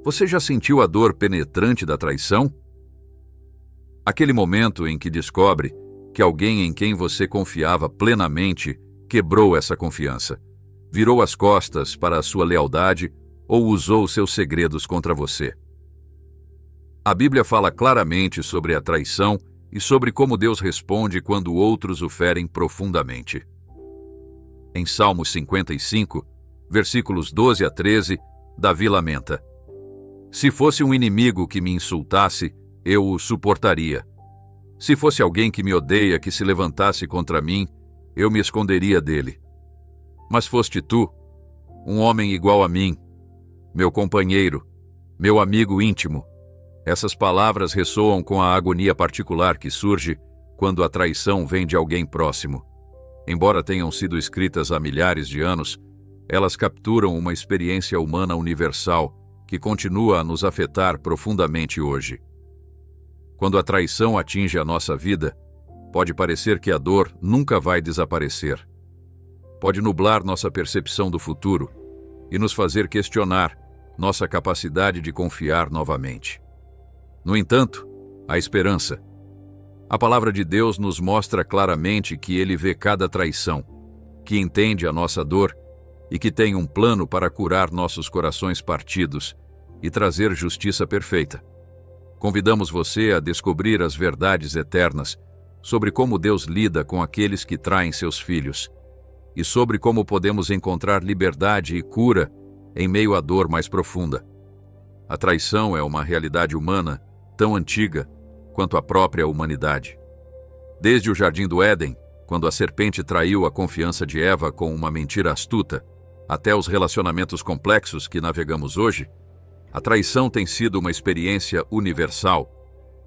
Você já sentiu a dor penetrante da traição? Aquele momento em que descobre que alguém em quem você confiava plenamente quebrou essa confiança, virou as costas para a sua lealdade ou usou seus segredos contra você. A Bíblia fala claramente sobre a traição e sobre como Deus responde quando outros o ferem profundamente. Em Salmos 55, versículos 12 a 13, Davi lamenta: Se fosse um inimigo que me insultasse, eu o suportaria. Se fosse alguém que me odeia que se levantasse contra mim, eu me esconderia dele. Mas foste tu, um homem igual a mim, meu companheiro, meu amigo íntimo. Essas palavras ressoam com a agonia particular que surge quando a traição vem de alguém próximo. Embora tenham sido escritas há milhares de anos, elas capturam uma experiência humana universal que continua a nos afetar profundamente hoje. Quando a traição atinge a nossa vida, pode parecer que a dor nunca vai desaparecer. Pode nublar nossa percepção do futuro e nos fazer questionar nossa capacidade de confiar novamente. No entanto, há esperança. A palavra de Deus nos mostra claramente que Ele vê cada traição, que entende a nossa dor e que tem um plano para curar nossos corações partidos e trazer justiça perfeita. Convidamos você a descobrir as verdades eternas sobre como Deus lida com aqueles que traem seus filhos e sobre como podemos encontrar liberdade e cura em meio à dor mais profunda. A traição é uma realidade humana tão antiga quanto a própria humanidade. Desde o Jardim do Éden, quando a serpente traiu a confiança de Eva com uma mentira astuta, até os relacionamentos complexos que navegamos hoje, a traição tem sido uma experiência universal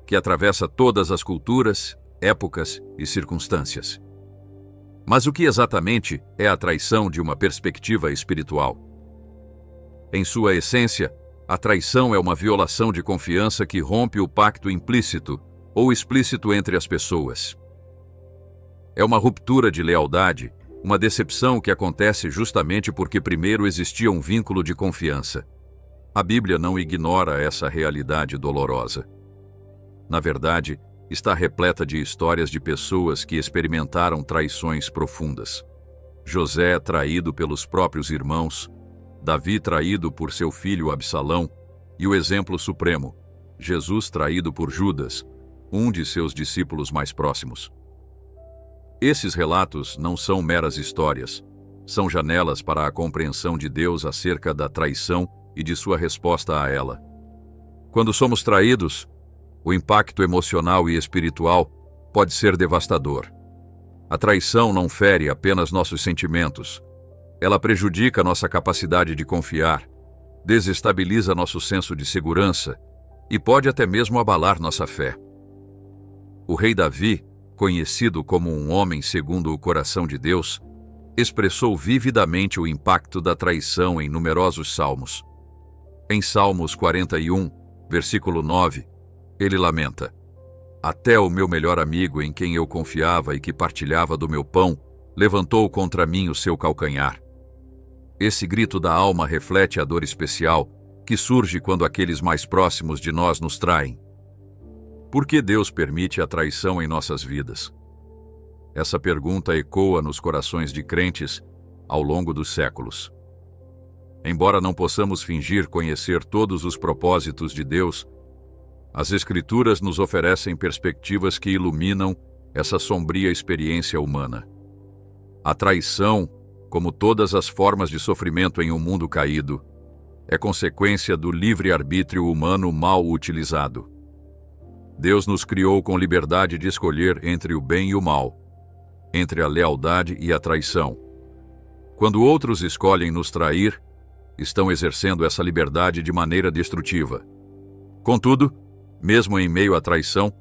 que atravessa todas as culturas, épocas e circunstâncias. Mas o que exatamente é a traição de uma perspectiva espiritual? Em sua essência, a traição é uma violação de confiança que rompe o pacto implícito ou explícito entre as pessoas. É uma ruptura de lealdade, uma decepção que acontece justamente porque primeiro existia um vínculo de confiança. A Bíblia não ignora essa realidade dolorosa. Na verdade, está repleta de histórias de pessoas que experimentaram traições profundas. José traído pelos próprios irmãos, Davi traído por seu filho Absalão e o exemplo supremo, Jesus traído por Judas, um de seus discípulos mais próximos. Esses relatos não são meras histórias, são janelas para a compreensão de Deus acerca da traição e de sua resposta a ela. Quando somos traídos, o impacto emocional e espiritual pode ser devastador. A traição não fere apenas nossos sentimentos. Ela prejudica nossa capacidade de confiar, desestabiliza nosso senso de segurança e pode até mesmo abalar nossa fé. O rei Davi, conhecido como um homem segundo o coração de Deus, expressou vividamente o impacto da traição em numerosos salmos. Em Salmos 41, versículo 9, ele lamenta: Até o meu melhor amigo em quem eu confiava e que partilhava do meu pão, levantou contra mim o seu calcanhar. Esse grito da alma reflete a dor especial que surge quando aqueles mais próximos de nós nos traem. Por que Deus permite a traição em nossas vidas? Essa pergunta ecoa nos corações de crentes ao longo dos séculos. Embora não possamos fingir conhecer todos os propósitos de Deus, as Escrituras nos oferecem perspectivas que iluminam essa sombria experiência humana. A traição, como todas as formas de sofrimento em um mundo caído, é consequência do livre-arbítrio humano mal utilizado. Deus nos criou com liberdade de escolher entre o bem e o mal, entre a lealdade e a traição. Quando outros escolhem nos trair, estão exercendo essa liberdade de maneira destrutiva. Contudo, mesmo em meio à traição,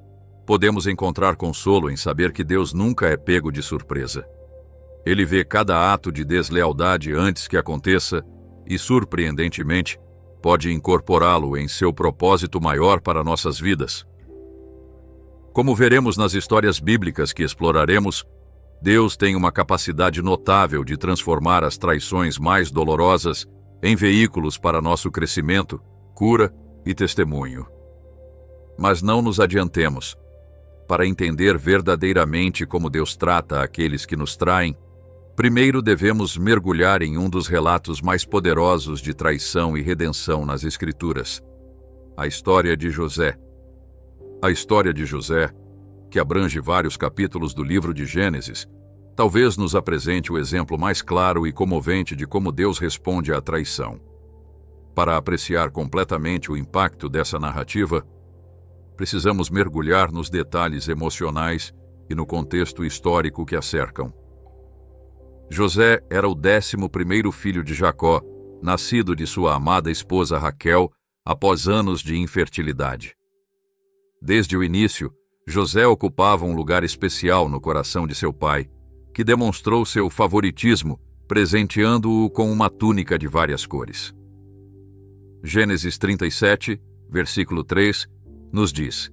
podemos encontrar consolo em saber que Deus nunca é pego de surpresa. Ele vê cada ato de deslealdade antes que aconteça e, surpreendentemente, pode incorporá-lo em seu propósito maior para nossas vidas. Como veremos nas histórias bíblicas que exploraremos, Deus tem uma capacidade notável de transformar as traições mais dolorosas em veículos para nosso crescimento cura e testemunho. Mas não nos adiantemos. Para entender verdadeiramente como Deus trata aqueles que nos traem, primeiro devemos mergulhar em um dos relatos mais poderosos de traição e redenção nas Escrituras: a história de José. A história de José, que abrange vários capítulos do livro de Gênesis, talvez nos apresente o exemplo mais claro e comovente de como Deus responde à traição. Para apreciar completamente o impacto dessa narrativa, precisamos mergulhar nos detalhes emocionais e no contexto histórico que a cercam. José era o 11º filho de Jacó, nascido de sua amada esposa Raquel após anos de infertilidade. Desde o início, José ocupava um lugar especial no coração de seu pai, que demonstrou seu favoritismo, presenteando-o com uma túnica de várias cores. Gênesis 37, versículo 3, nos diz: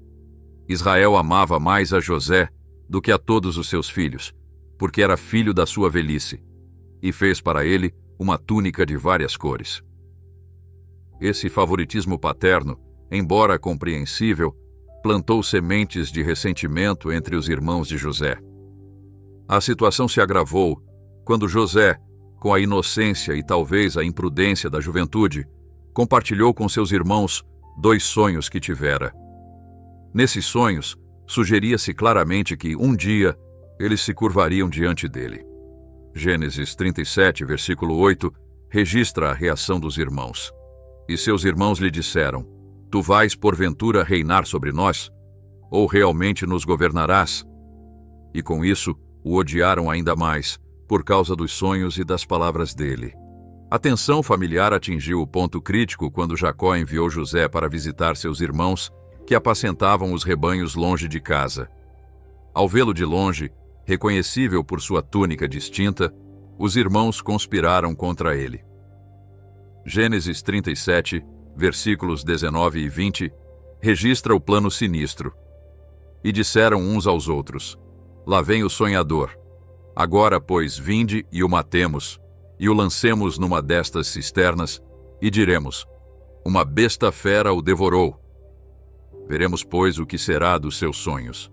Israel amava mais a José do que a todos os seus filhos, porque era filho da sua velhice, e fez para ele uma túnica de várias cores. Esse favoritismo paterno, embora compreensível, plantou sementes de ressentimento entre os irmãos de José. A situação se agravou quando José, com a inocência e talvez a imprudência da juventude, compartilhou com seus irmãos 2 sonhos que tivera. Nesses sonhos, sugeria-se claramente que, um dia, eles se curvariam diante dele. Gênesis 37, versículo 8, registra a reação dos irmãos. E seus irmãos lhe disseram: Tu vais, porventura, reinar sobre nós? Ou realmente nos governarás? E com isso, o odiaram ainda mais, por causa dos sonhos e das palavras dele. A tensão familiar atingiu o ponto crítico quando Jacó enviou José para visitar seus irmãos, que apacentavam os rebanhos longe de casa. Ao vê-lo de longe, reconhecível por sua túnica distinta, os irmãos conspiraram contra ele. Gênesis 37, versículos 19 e 20, registra o plano sinistro. E disseram uns aos outros: Lá vem o sonhador. Agora, pois, vinde e o matemos, e o lancemos numa destas cisternas, e diremos: Uma besta fera o devorou. Veremos, pois, o que será dos seus sonhos.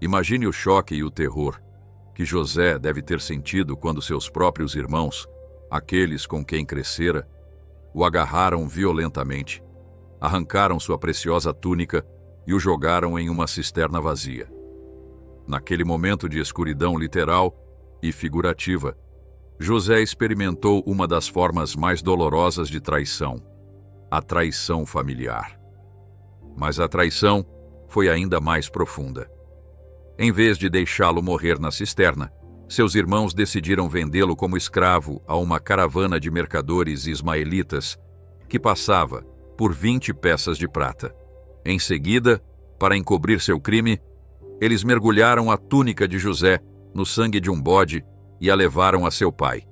Imagine o choque e o terror que José deve ter sentido quando seus próprios irmãos, aqueles com quem crescera, o agarraram violentamente, arrancaram sua preciosa túnica e o jogaram em uma cisterna vazia. Naquele momento de escuridão literal e figurativa, José experimentou uma das formas mais dolorosas de traição: a traição familiar. Mas a traição foi ainda mais profunda. Em vez de deixá-lo morrer na cisterna, seus irmãos decidiram vendê-lo como escravo a uma caravana de mercadores ismaelitas que passava por 20 peças de prata. Em seguida, para encobrir seu crime, eles mergulharam a túnica de José no sangue de um bode e a levaram a seu pai,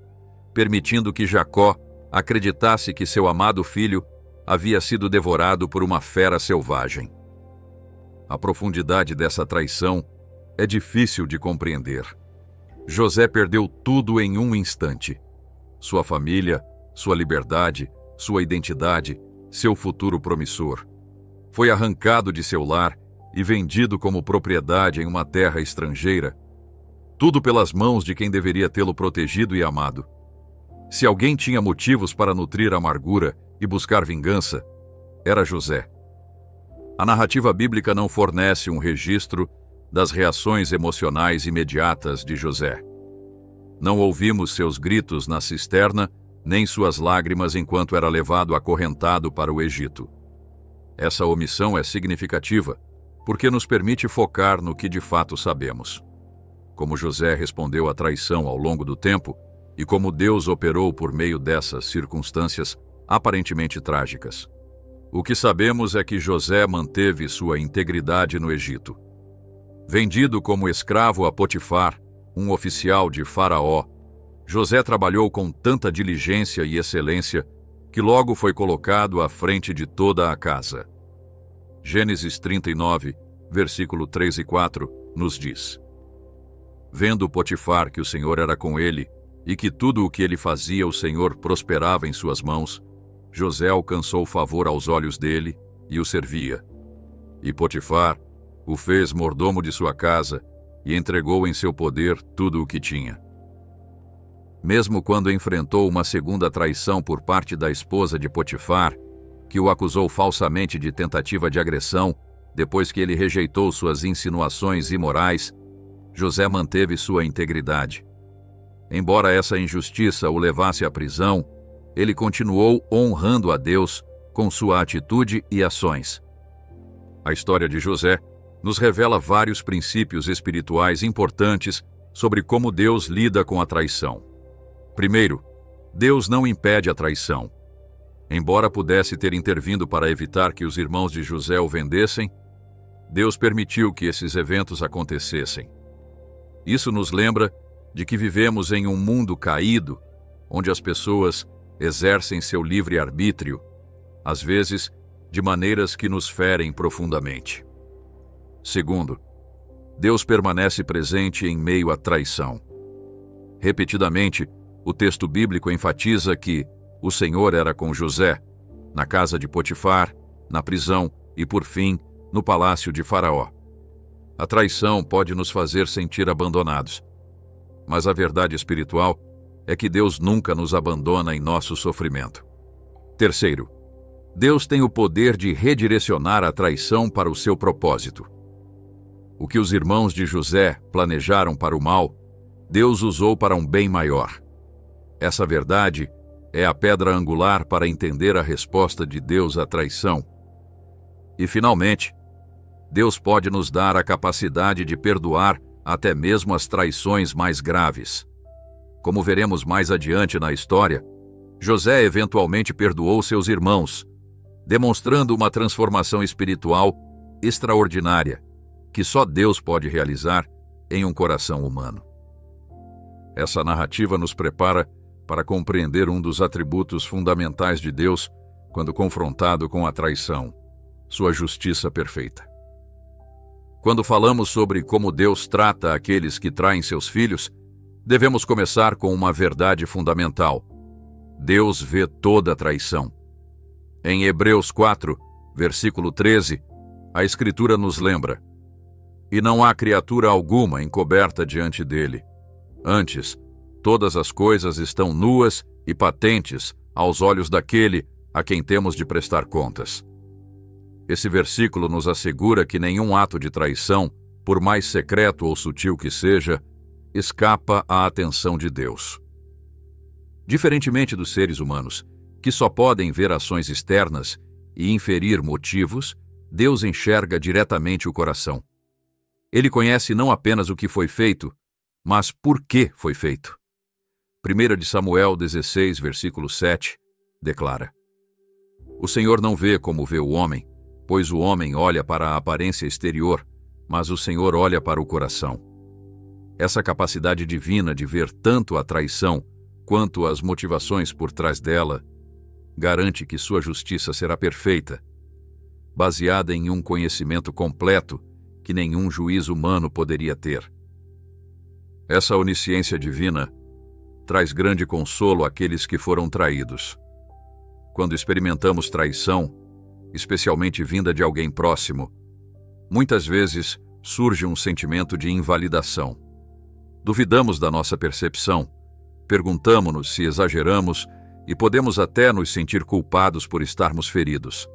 permitindo que Jacó acreditasse que seu amado filho havia sido devorado por uma fera selvagem. A profundidade dessa traição é difícil de compreender. José perdeu tudo em um instante: sua família, sua liberdade, sua identidade, seu futuro promissor. Foi arrancado de seu lar e vendido como propriedade em uma terra estrangeira, tudo pelas mãos de quem deveria tê-lo protegido e amado. Se alguém tinha motivos para nutrir amargura e buscar vingança, era José. A narrativa bíblica não fornece um registro das reações emocionais imediatas de José. Não ouvimos seus gritos na cisterna, nem suas lágrimas enquanto era levado acorrentado para o Egito. Essa omissão é significativa, porque nos permite focar no que de fato sabemos. Como José respondeu à traição ao longo do tempo, e como Deus operou por meio dessas circunstâncias aparentemente trágicas. O que sabemos é que José manteve sua integridade no Egito. Vendido como escravo a Potifar, um oficial de Faraó, José trabalhou com tanta diligência e excelência que logo foi colocado à frente de toda a casa. Gênesis 39, versículo 3 e 4, nos diz: Vendo Potifar que o Senhor era com ele, e que tudo o que ele fazia o Senhor prosperava em suas mãos, José alcançou favor aos olhos dele e o servia. E Potifar o fez mordomo de sua casa e entregou em seu poder tudo o que tinha. Mesmo quando enfrentou uma segunda traição por parte da esposa de Potifar, que o acusou falsamente de tentativa de agressão, depois que ele rejeitou suas insinuações imorais, José manteve sua integridade. Embora essa injustiça o levasse à prisão, ele continuou honrando a Deus com sua atitude e ações. A história de José nos revela vários princípios espirituais importantes sobre como Deus lida com a traição. Primeiro, Deus não impede a traição. Embora pudesse ter intervindo para evitar que os irmãos de José o vendessem, Deus permitiu que esses eventos acontecessem. Isso nos lembra de que vivemos em um mundo caído, onde as pessoas exercem seu livre-arbítrio, às vezes de maneiras que nos ferem profundamente. Segundo, Deus permanece presente em meio à traição. Repetidamente, o texto bíblico enfatiza que o Senhor era com José, na casa de Potifar, na prisão e, por fim, no palácio de Faraó. A traição pode nos fazer sentir abandonados, mas a verdade espiritual é que Deus nunca nos abandona em nosso sofrimento. Terceiro, Deus tem o poder de redirecionar a traição para o seu propósito. O que os irmãos de José planejaram para o mal, Deus usou para um bem maior. Essa verdade é a pedra angular para entender a resposta de Deus à traição. E, finalmente, Deus pode nos dar a capacidade de perdoar até mesmo as traições mais graves. Como veremos mais adiante na história, José eventualmente perdoou seus irmãos, demonstrando uma transformação espiritual extraordinária, que só Deus pode realizar em um coração humano. Essa narrativa nos prepara para compreender um dos atributos fundamentais de Deus quando confrontado com a traição: sua justiça perfeita. Quando falamos sobre como Deus trata aqueles que traem seus filhos, devemos começar com uma verdade fundamental: Deus vê toda a traição. Em Hebreus 4, versículo 13, a Escritura nos lembra: E não há criatura alguma encoberta diante dele. Antes, todas as coisas estão nuas e patentes aos olhos daquele a quem temos de prestar contas. Esse versículo nos assegura que nenhum ato de traição, por mais secreto ou sutil que seja, escapa à atenção de Deus. Diferentemente dos seres humanos, que só podem ver ações externas e inferir motivos, Deus enxerga diretamente o coração. Ele conhece não apenas o que foi feito, mas por que foi feito. 1 Samuel 16, versículo 7, declara: O Senhor não vê como vê o homem, pois o homem olha para a aparência exterior, mas o Senhor olha para o coração. Essa capacidade divina de ver tanto a traição quanto as motivações por trás dela garante que sua justiça será perfeita, baseada em um conhecimento completo que nenhum juiz humano poderia ter. Essa onisciência divina traz grande consolo àqueles que foram traídos. Quando experimentamos traição, especialmente vinda de alguém próximo, muitas vezes surge um sentimento de invalidação. Duvidamos da nossa percepção, perguntamo-nos se exageramos e podemos até nos sentir culpados por estarmos feridos.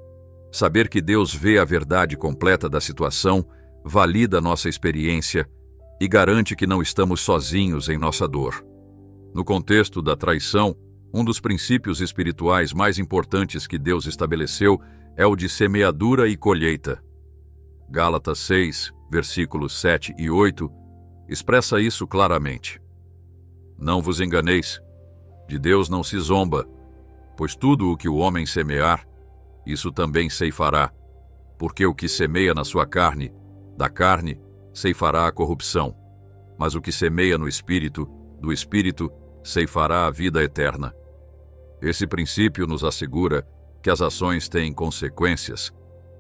Saber que Deus vê a verdade completa da situação valida nossa experiência e garante que não estamos sozinhos em nossa dor. No contexto da traição, um dos princípios espirituais mais importantes que Deus estabeleceu é o de semeadura e colheita. Gálatas 6, versículos 7 e 8, expressa isso claramente. Não vos enganeis, de Deus não se zomba, pois tudo o que o homem semear, isso também ceifará, porque o que semeia na sua carne, da carne, ceifará a corrupção, mas o que semeia no Espírito, do Espírito, ceifará a vida eterna. Esse princípio nos assegura que as ações têm consequências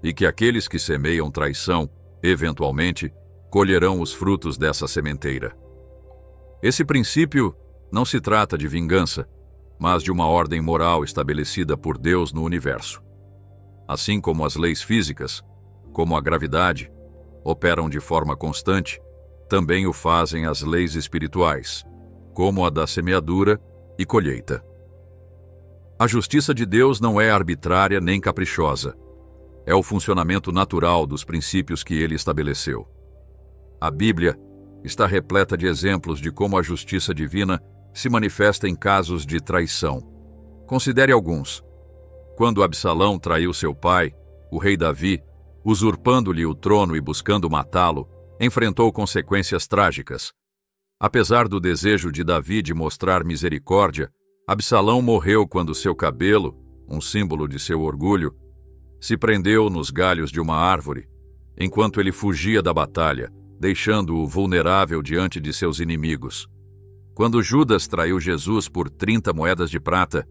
e que aqueles que semeiam traição, eventualmente, colherão os frutos dessa sementeira. Esse princípio não se trata de vingança, mas de uma ordem moral estabelecida por Deus no universo. Assim como as leis físicas, como a gravidade, operam de forma constante, também o fazem as leis espirituais, como a da semeadura e colheita. A justiça de Deus não é arbitrária nem caprichosa. É o funcionamento natural dos princípios que ele estabeleceu. A Bíblia está repleta de exemplos de como a justiça divina se manifesta em casos de traição. Considere alguns. Quando Absalão traiu seu pai, o rei Davi, usurpando-lhe o trono e buscando matá-lo, enfrentou consequências trágicas. Apesar do desejo de Davi de mostrar misericórdia, Absalão morreu quando seu cabelo, um símbolo de seu orgulho, se prendeu nos galhos de uma árvore, enquanto ele fugia da batalha, deixando-o vulnerável diante de seus inimigos. Quando Judas traiu Jesus por 30 moedas de prata,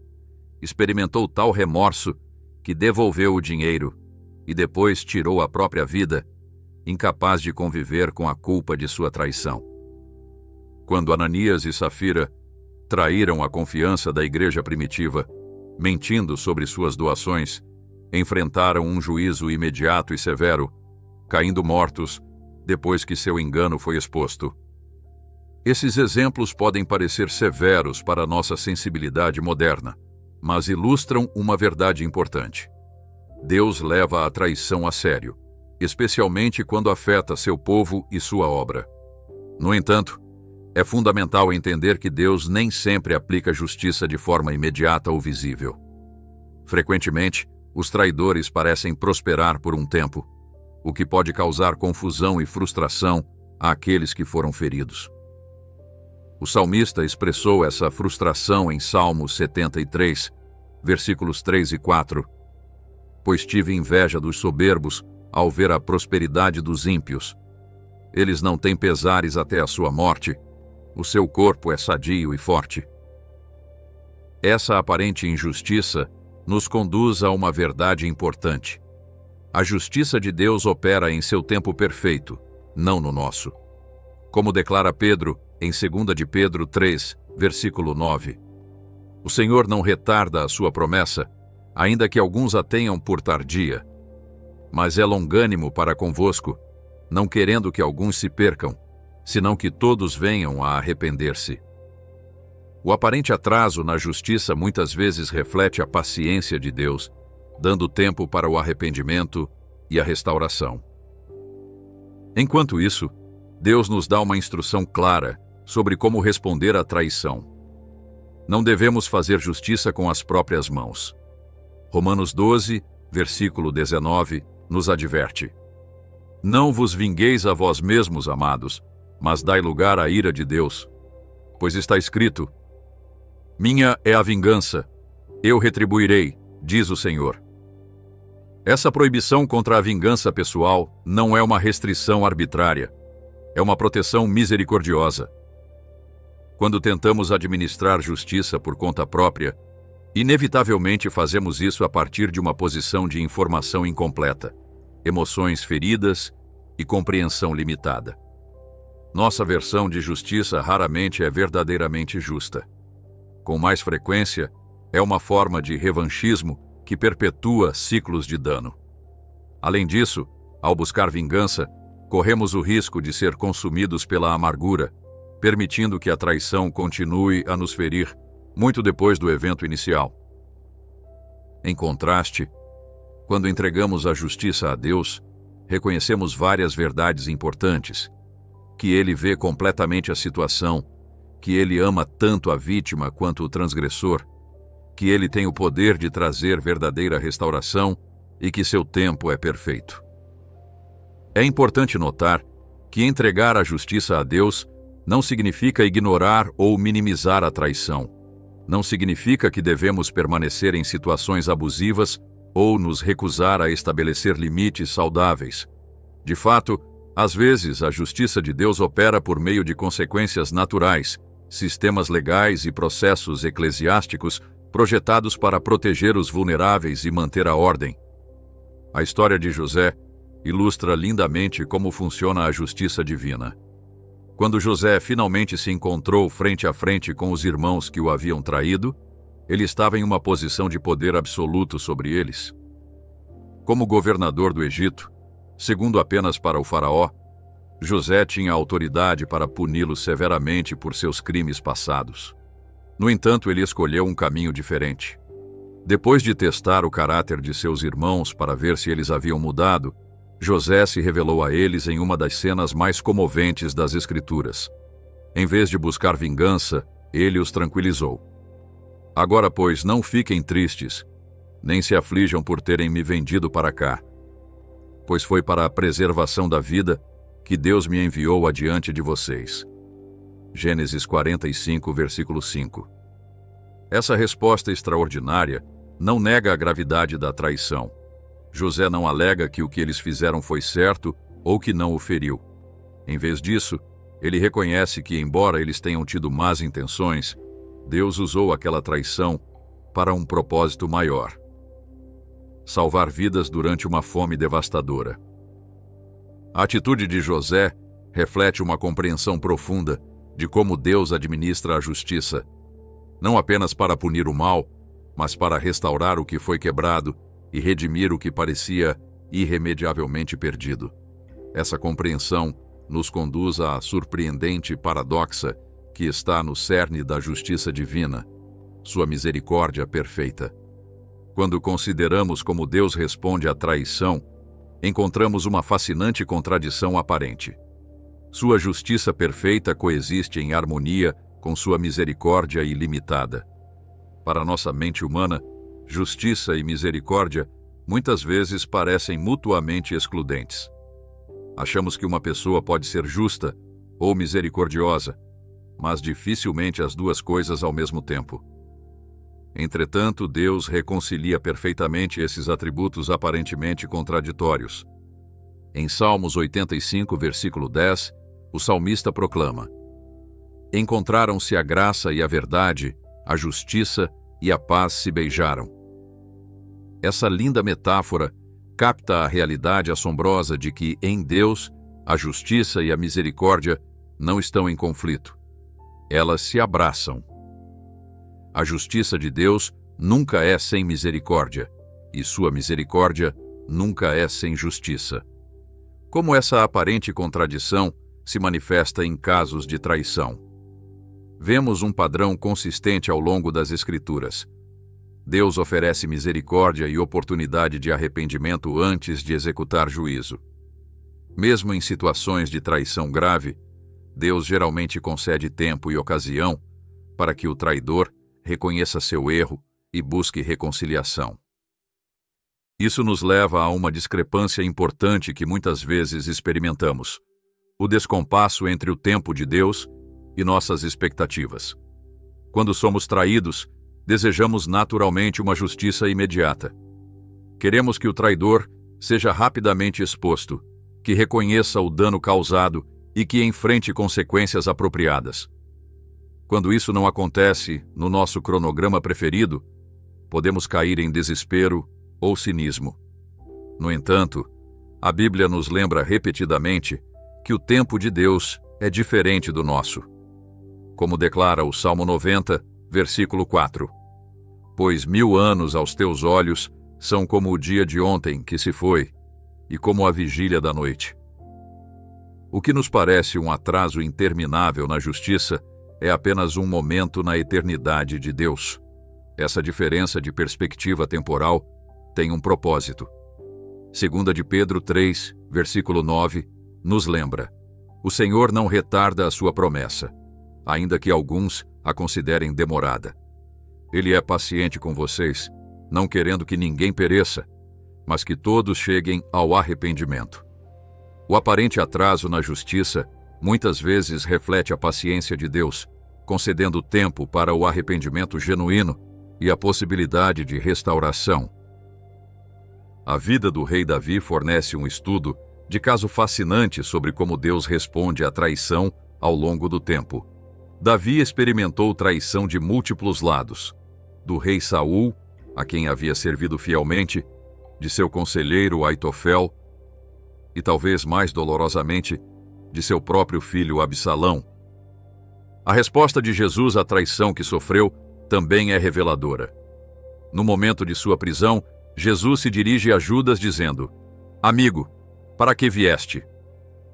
experimentou tal remorso que devolveu o dinheiro e depois tirou a própria vida, incapaz de conviver com a culpa de sua traição. Quando Ananias e Safira traíram a confiança da igreja primitiva, mentindo sobre suas doações, enfrentaram um juízo imediato e severo, caindo mortos depois que seu engano foi exposto. Esses exemplos podem parecer severos para nossa sensibilidade moderna, mas ilustram uma verdade importante. Deus leva a traição a sério, especialmente quando afeta seu povo e sua obra. No entanto, é fundamental entender que Deus nem sempre aplica justiça de forma imediata ou visível. Frequentemente, os traidores parecem prosperar por um tempo, o que pode causar confusão e frustração àqueles que foram feridos. O salmista expressou essa frustração em Salmo 73, versículos 3 e 4. Pois tive inveja dos soberbos ao ver a prosperidade dos ímpios. Eles não têm pesares até a sua morte, o seu corpo é sadio e forte. Essa aparente injustiça nos conduz a uma verdade importante. A justiça de Deus opera em seu tempo perfeito, não no nosso. Como declara Pedro em 2 de Pedro 3, versículo 9. O Senhor não retarda a sua promessa, ainda que alguns a tenham por tardia, mas é longânimo para convosco, não querendo que alguns se percam, senão que todos venham a arrepender-se. O aparente atraso na justiça muitas vezes reflete a paciência de Deus, dando tempo para o arrependimento e a restauração. Enquanto isso, Deus nos dá uma instrução clara sobre como responder à traição. Não devemos fazer justiça com as próprias mãos. Romanos 12, versículo 19, nos adverte: Não vos vingueis a vós mesmos, amados, mas dai lugar à ira de Deus. Pois está escrito: Minha é a vingança, eu retribuirei, diz o Senhor. Essa proibição contra a vingança pessoal não é uma restrição arbitrária, é uma proteção misericordiosa. Quando tentamos administrar justiça por conta própria, inevitavelmente fazemos isso a partir de uma posição de informação incompleta, emoções feridas e compreensão limitada. Nossa versão de justiça raramente é verdadeiramente justa. Com mais frequência, é uma forma de revanchismo que perpetua ciclos de dano. Além disso, ao buscar vingança, corremos o risco de ser consumidos pela amargura, permitindo que a traição continue a nos ferir muito depois do evento inicial. Em contraste, quando entregamos a justiça a Deus, reconhecemos várias verdades importantes: que Ele vê completamente a situação, que Ele ama tanto a vítima quanto o transgressor, que Ele tem o poder de trazer verdadeira restauração e que seu tempo é perfeito. É importante notar que entregar a justiça a Deus não significa ignorar ou minimizar a traição. Não significa que devemos permanecer em situações abusivas ou nos recusar a estabelecer limites saudáveis. De fato, às vezes a justiça de Deus opera por meio de consequências naturais, sistemas legais e processos eclesiásticos projetados para proteger os vulneráveis e manter a ordem. A história de José ilustra lindamente como funciona a justiça divina. Quando José finalmente se encontrou frente a frente com os irmãos que o haviam traído, Ele estava em uma posição de poder absoluto sobre eles. Como governador do Egito, segundo apenas para o faraó, José tinha autoridade para puni-lo severamente por seus crimes passados. No entanto, ele escolheu um caminho diferente. Depois de testar o caráter de seus irmãos para ver se eles haviam mudado, José se revelou a eles em uma das cenas mais comoventes das Escrituras. Em vez de buscar vingança, ele os tranquilizou. Agora, pois, não fiquem tristes, nem se aflijam por terem me vendido para cá, pois foi para a preservação da vida que Deus me enviou adiante de vocês. Gênesis 45, versículo 5. Essa resposta extraordinária não nega a gravidade da traição. José não alega que o que eles fizeram foi certo ou que não o feriu. Em vez disso, ele reconhece que, embora eles tenham tido más intenções, Deus usou aquela traição para um propósito maior: salvar vidas durante uma fome devastadora. A atitude de José reflete uma compreensão profunda de como Deus administra a justiça, não apenas para punir o mal, mas para restaurar o que foi quebrado e redimir o que parecia irremediavelmente perdido. Essa compreensão nos conduz à surpreendente paradoxa que está no cerne da justiça divina, sua misericórdia perfeita. Quando consideramos como Deus responde à traição, encontramos uma fascinante contradição aparente. Sua justiça perfeita coexiste em harmonia com sua misericórdia ilimitada. Para nossa mente humana, justiça e misericórdia muitas vezes parecem mutuamente excludentes. Achamos que uma pessoa pode ser justa ou misericordiosa, mas dificilmente as duas coisas ao mesmo tempo. Entretanto, Deus reconcilia perfeitamente esses atributos aparentemente contraditórios. Em Salmos 85, versículo 10, o salmista proclama: encontraram-se a graça e a verdade, a justiça e a paz se beijaram. Essa linda metáfora capta a realidade assombrosa de que, em Deus, a justiça e a misericórdia não estão em conflito. Elas se abraçam. A justiça de Deus nunca é sem misericórdia, e sua misericórdia nunca é sem justiça. Como essa aparente contradição se manifesta em casos de traição? Vemos um padrão consistente ao longo das Escrituras. Deus oferece misericórdia e oportunidade de arrependimento antes de executar juízo. Mesmo em situações de traição grave, Deus geralmente concede tempo e ocasião para que o traidor reconheça seu erro e busque reconciliação. Isso nos leva a uma discrepância importante que muitas vezes experimentamos: o descompasso entre o tempo de Deus e nossas expectativas. Quando somos traídos, desejamos naturalmente uma justiça imediata. Queremos que o traidor seja rapidamente exposto, que reconheça o dano causado e que enfrente consequências apropriadas. Quando isso não acontece no nosso cronograma preferido, podemos cair em desespero ou cinismo. No entanto, a Bíblia nos lembra repetidamente que o tempo de Deus é diferente do nosso. Como declara o Salmo 90, versículo 4: pois 1000 anos aos teus olhos são como o dia de ontem que se foi, e como a vigília da noite. O que nos parece um atraso interminável na justiça é apenas um momento na eternidade de Deus. Essa diferença de perspectiva temporal tem um propósito. 2 de Pedro 3, versículo 9, nos lembra: o Senhor não retarda a sua promessa, ainda que alguns a considerem demorada. Ele é paciente com vocês, não querendo que ninguém pereça, mas que todos cheguem ao arrependimento. O aparente atraso na justiça muitas vezes reflete a paciência de Deus, concedendo tempo para o arrependimento genuíno e a possibilidade de restauração. A vida do rei Davi fornece um estudo de caso fascinante sobre como Deus responde à traição ao longo do tempo. Davi experimentou traição de múltiplos lados: do rei Saul, a quem havia servido fielmente, de seu conselheiro Aitofel, e talvez mais dolorosamente, de seu próprio filho Absalão. A resposta de Jesus à traição que sofreu também é reveladora. No momento de sua prisão, Jesus se dirige a Judas dizendo: Amigo, para que vieste?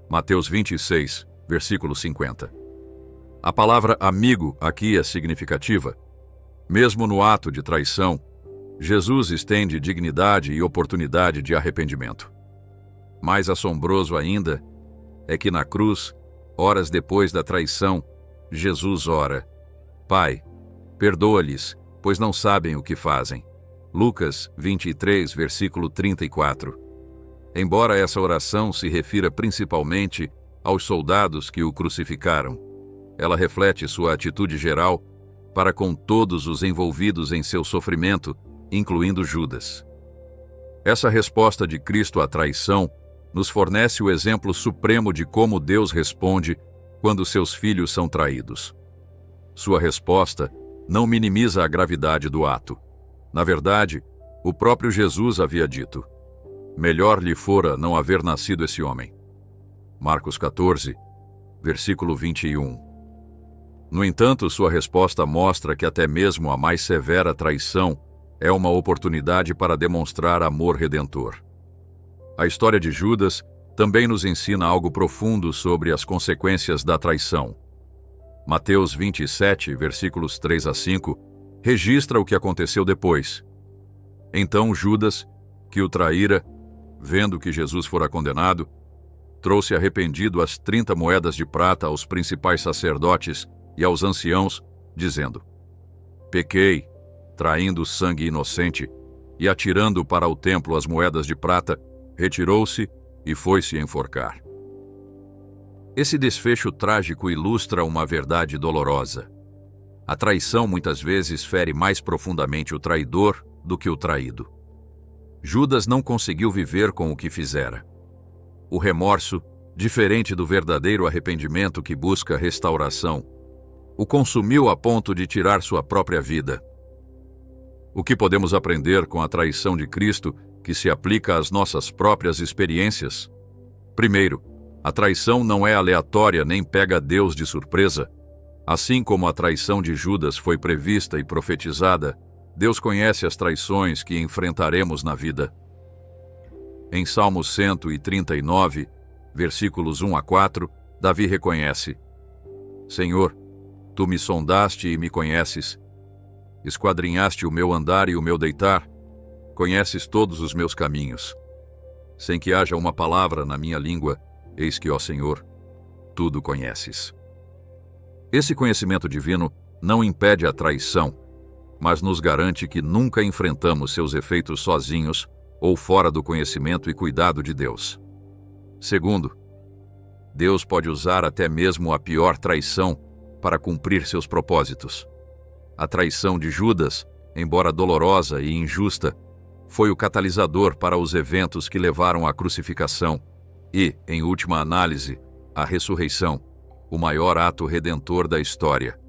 Mateus 26, versículo 50. A palavra amigo aqui é significativa. Mesmo no ato de traição, Jesus estende dignidade e oportunidade de arrependimento. Mais assombroso ainda é que na cruz, horas depois da traição, Jesus ora: Pai, perdoa-lhes, pois não sabem o que fazem. Lucas 23, versículo 34. Embora essa oração se refira principalmente aos soldados que o crucificaram, ela reflete sua atitude geral para com todos os envolvidos em seu sofrimento, incluindo Judas. Essa resposta de Cristo à traição nos fornece o exemplo supremo de como Deus responde quando seus filhos são traídos. Sua resposta não minimiza a gravidade do ato. Na verdade, o próprio Jesus havia dito: melhor lhe fora não haver nascido esse homem. Marcos 14, versículo 21. No entanto, sua resposta mostra que até mesmo a mais severa traição é uma oportunidade para demonstrar amor redentor. A história de Judas também nos ensina algo profundo sobre as consequências da traição. Mateus 27, versículos 3 a 5, registra o que aconteceu depois. Então Judas, que o traíra, vendo que Jesus fora condenado, trouxe arrependido as 30 moedas de prata aos principais sacerdotes e aos anciãos, dizendo: Pequei, traindo sangue inocente, e atirando para o templo as moedas de prata, retirou-se e foi-se enforcar. Esse desfecho trágico ilustra uma verdade dolorosa. A traição muitas vezes fere mais profundamente o traidor do que o traído. Judas não conseguiu viver com o que fizera. O remorso, diferente do verdadeiro arrependimento que busca restauração, o consumiu a ponto de tirar sua própria vida. O que podemos aprender com a traição de Cristo que se aplica às nossas próprias experiências? Primeiro, a traição não é aleatória nem pega Deus de surpresa. Assim como a traição de Judas foi prevista e profetizada, Deus conhece as traições que enfrentaremos na vida. Em Salmo 139, versículos 1 a 4, Davi reconhece: Senhor, Tu me sondaste e me conheces. Esquadrinhaste o meu andar e o meu deitar. Conheces todos os meus caminhos. Sem que haja uma palavra na minha língua, eis que, ó Senhor, tudo conheces. Esse conhecimento divino não impede a traição, mas nos garante que nunca enfrentamos seus efeitos sozinhos ou fora do conhecimento e cuidado de Deus. Segundo, Deus pode usar até mesmo a pior traição para cumprir seus propósitos. A traição de Judas, embora dolorosa e injusta, foi o catalisador para os eventos que levaram à crucificação e, em última análise, à ressurreição, o maior ato redentor da história.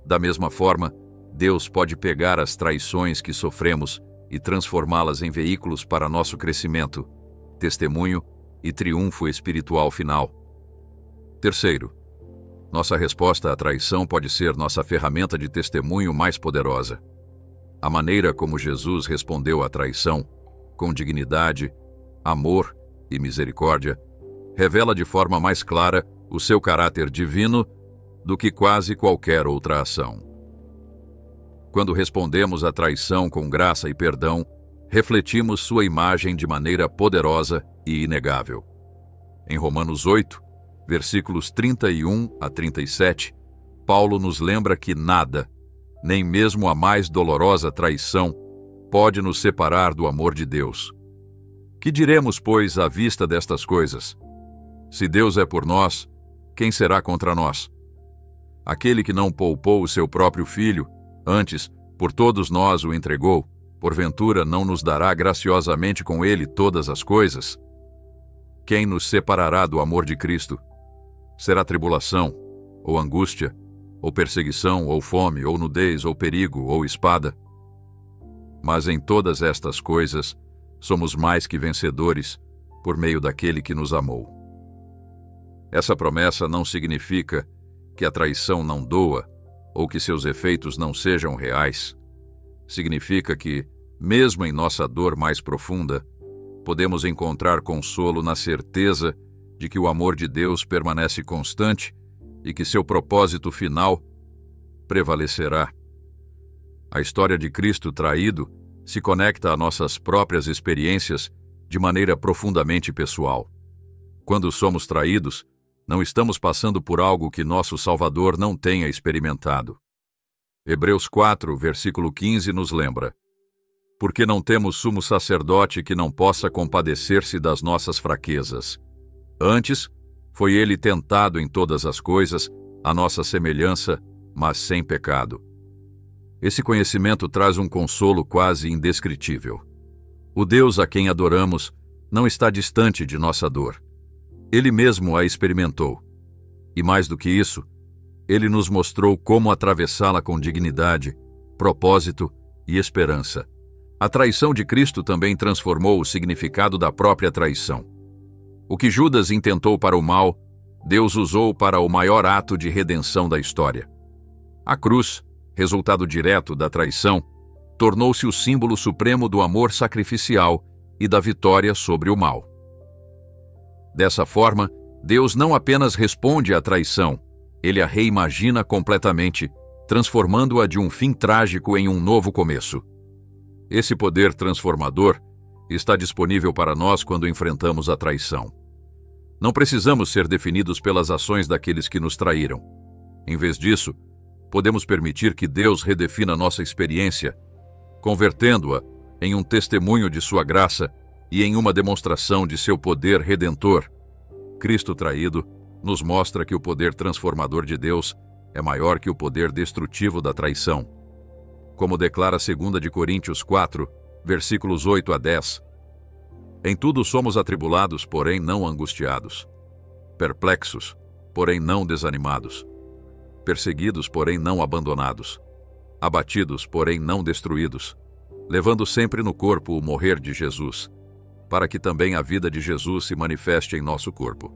Da mesma forma, Deus pode pegar as traições que sofremos e transformá-las em veículos para nosso crescimento, testemunho e triunfo espiritual final. Terceiro, nossa resposta à traição pode ser nossa ferramenta de testemunho mais poderosa. A maneira como Jesus respondeu à traição, com dignidade, amor e misericórdia, revela de forma mais clara o seu caráter divino do que quase qualquer outra ação. Quando respondemos à traição com graça e perdão, refletimos sua imagem de maneira poderosa e inegável. Em Romanos 8, versículos 31 a 37, Paulo nos lembra que nada, nem mesmo a mais dolorosa traição, pode nos separar do amor de Deus. Que diremos, pois, à vista destas coisas? Se Deus é por nós, quem será contra nós? Aquele que não poupou o seu próprio filho, antes, por todos nós o entregou, porventura não nos dará graciosamente com ele todas as coisas? Quem nos separará do amor de Cristo? Será tribulação, ou angústia, ou perseguição, ou fome, ou nudez, ou perigo, ou espada? Mas em todas estas coisas, somos mais que vencedores, por meio daquele que nos amou. Essa promessa não significa que a traição não doa, ou que seus efeitos não sejam reais, significa que, mesmo em nossa dor mais profunda, podemos encontrar consolo na certeza de que o amor de Deus permanece constante e que seu propósito final prevalecerá. A história de Cristo traído se conecta a nossas próprias experiências de maneira profundamente pessoal. Quando somos traídos, não estamos passando por algo que nosso Salvador não tenha experimentado. Hebreus 4, versículo 15 nos lembra: porque não temos sumo sacerdote que não possa compadecer-se das nossas fraquezas. Antes, foi ele tentado em todas as coisas, à nossa semelhança, mas sem pecado. Esse conhecimento traz um consolo quase indescritível. O Deus a quem adoramos não está distante de nossa dor. Ele mesmo a experimentou. E mais do que isso, ele nos mostrou como atravessá-la com dignidade, propósito e esperança. A traição de Cristo também transformou o significado da própria traição. O que Judas intentou para o mal, Deus usou para o maior ato de redenção da história. A cruz, resultado direto da traição, tornou-se o símbolo supremo do amor sacrificial e da vitória sobre o mal. Dessa forma, Deus não apenas responde à traição, ele a reimagina completamente, transformando-a de um fim trágico em um novo começo. Esse poder transformador está disponível para nós quando enfrentamos a traição. Não precisamos ser definidos pelas ações daqueles que nos traíram. Em vez disso, podemos permitir que Deus redefina nossa experiência, convertendo-a em um testemunho de sua graça e em uma demonstração de seu poder redentor. Cristo traído nos mostra que o poder transformador de Deus é maior que o poder destrutivo da traição. Como declara 2 Coríntios 4, versículos 8 a 10. Em tudo somos atribulados, porém não angustiados. Perplexos, porém não desanimados. Perseguidos, porém não abandonados. Abatidos, porém não destruídos. Levando sempre no corpo o morrer de Jesus, para que também a vida de Jesus se manifeste em nosso corpo.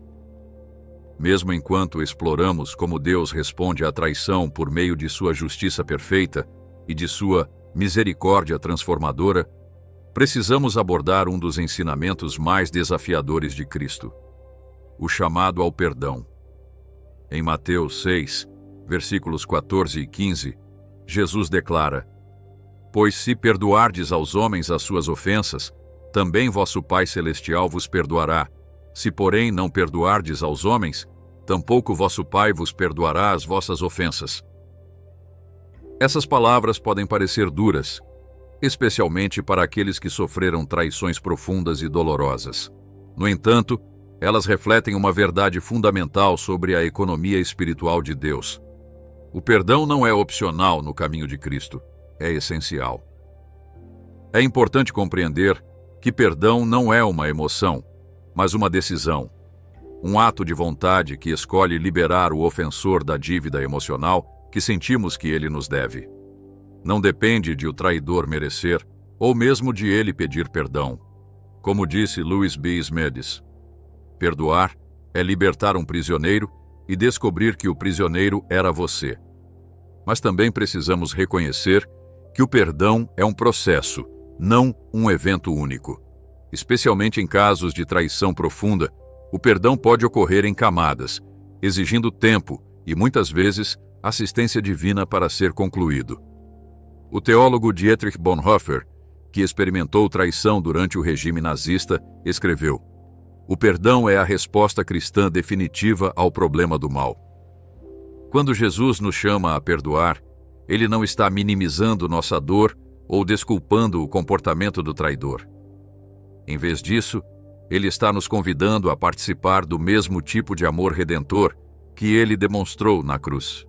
Mesmo enquanto exploramos como Deus responde à traição por meio de sua justiça perfeita e de sua misericórdia transformadora, precisamos abordar um dos ensinamentos mais desafiadores de Cristo: o chamado ao perdão. Em Mateus 6, versículos 14 e 15, Jesus declara: pois se perdoardes aos homens as suas ofensas, também vosso Pai Celestial vos perdoará. Se, porém, não perdoardes aos homens, tampouco vosso Pai vos perdoará as vossas ofensas. Essas palavras podem parecer duras, especialmente para aqueles que sofreram traições profundas e dolorosas. No entanto, elas refletem uma verdade fundamental sobre a economia espiritual de Deus. O perdão não é opcional no caminho de Cristo, é essencial. É importante compreender que perdão não é uma emoção, mas uma decisão, um ato de vontade que escolhe liberar o ofensor da dívida emocional que sentimos que ele nos deve. Não depende de o traidor merecer, ou mesmo de ele pedir perdão. Como disse Louis B. Smedes, perdoar é libertar um prisioneiro e descobrir que o prisioneiro era você. Mas também precisamos reconhecer que o perdão é um processo, não um evento único. Especialmente em casos de traição profunda, o perdão pode ocorrer em camadas, exigindo tempo e, muitas vezes, assistência divina para ser concluído. O teólogo Dietrich Bonhoeffer, que experimentou traição durante o regime nazista, escreveu: o perdão é a resposta cristã definitiva ao problema do mal. Quando Jesus nos chama a perdoar, ele não está minimizando nossa dor ou desculpando o comportamento do traidor. Em vez disso, ele está nos convidando a participar do mesmo tipo de amor redentor que ele demonstrou na cruz.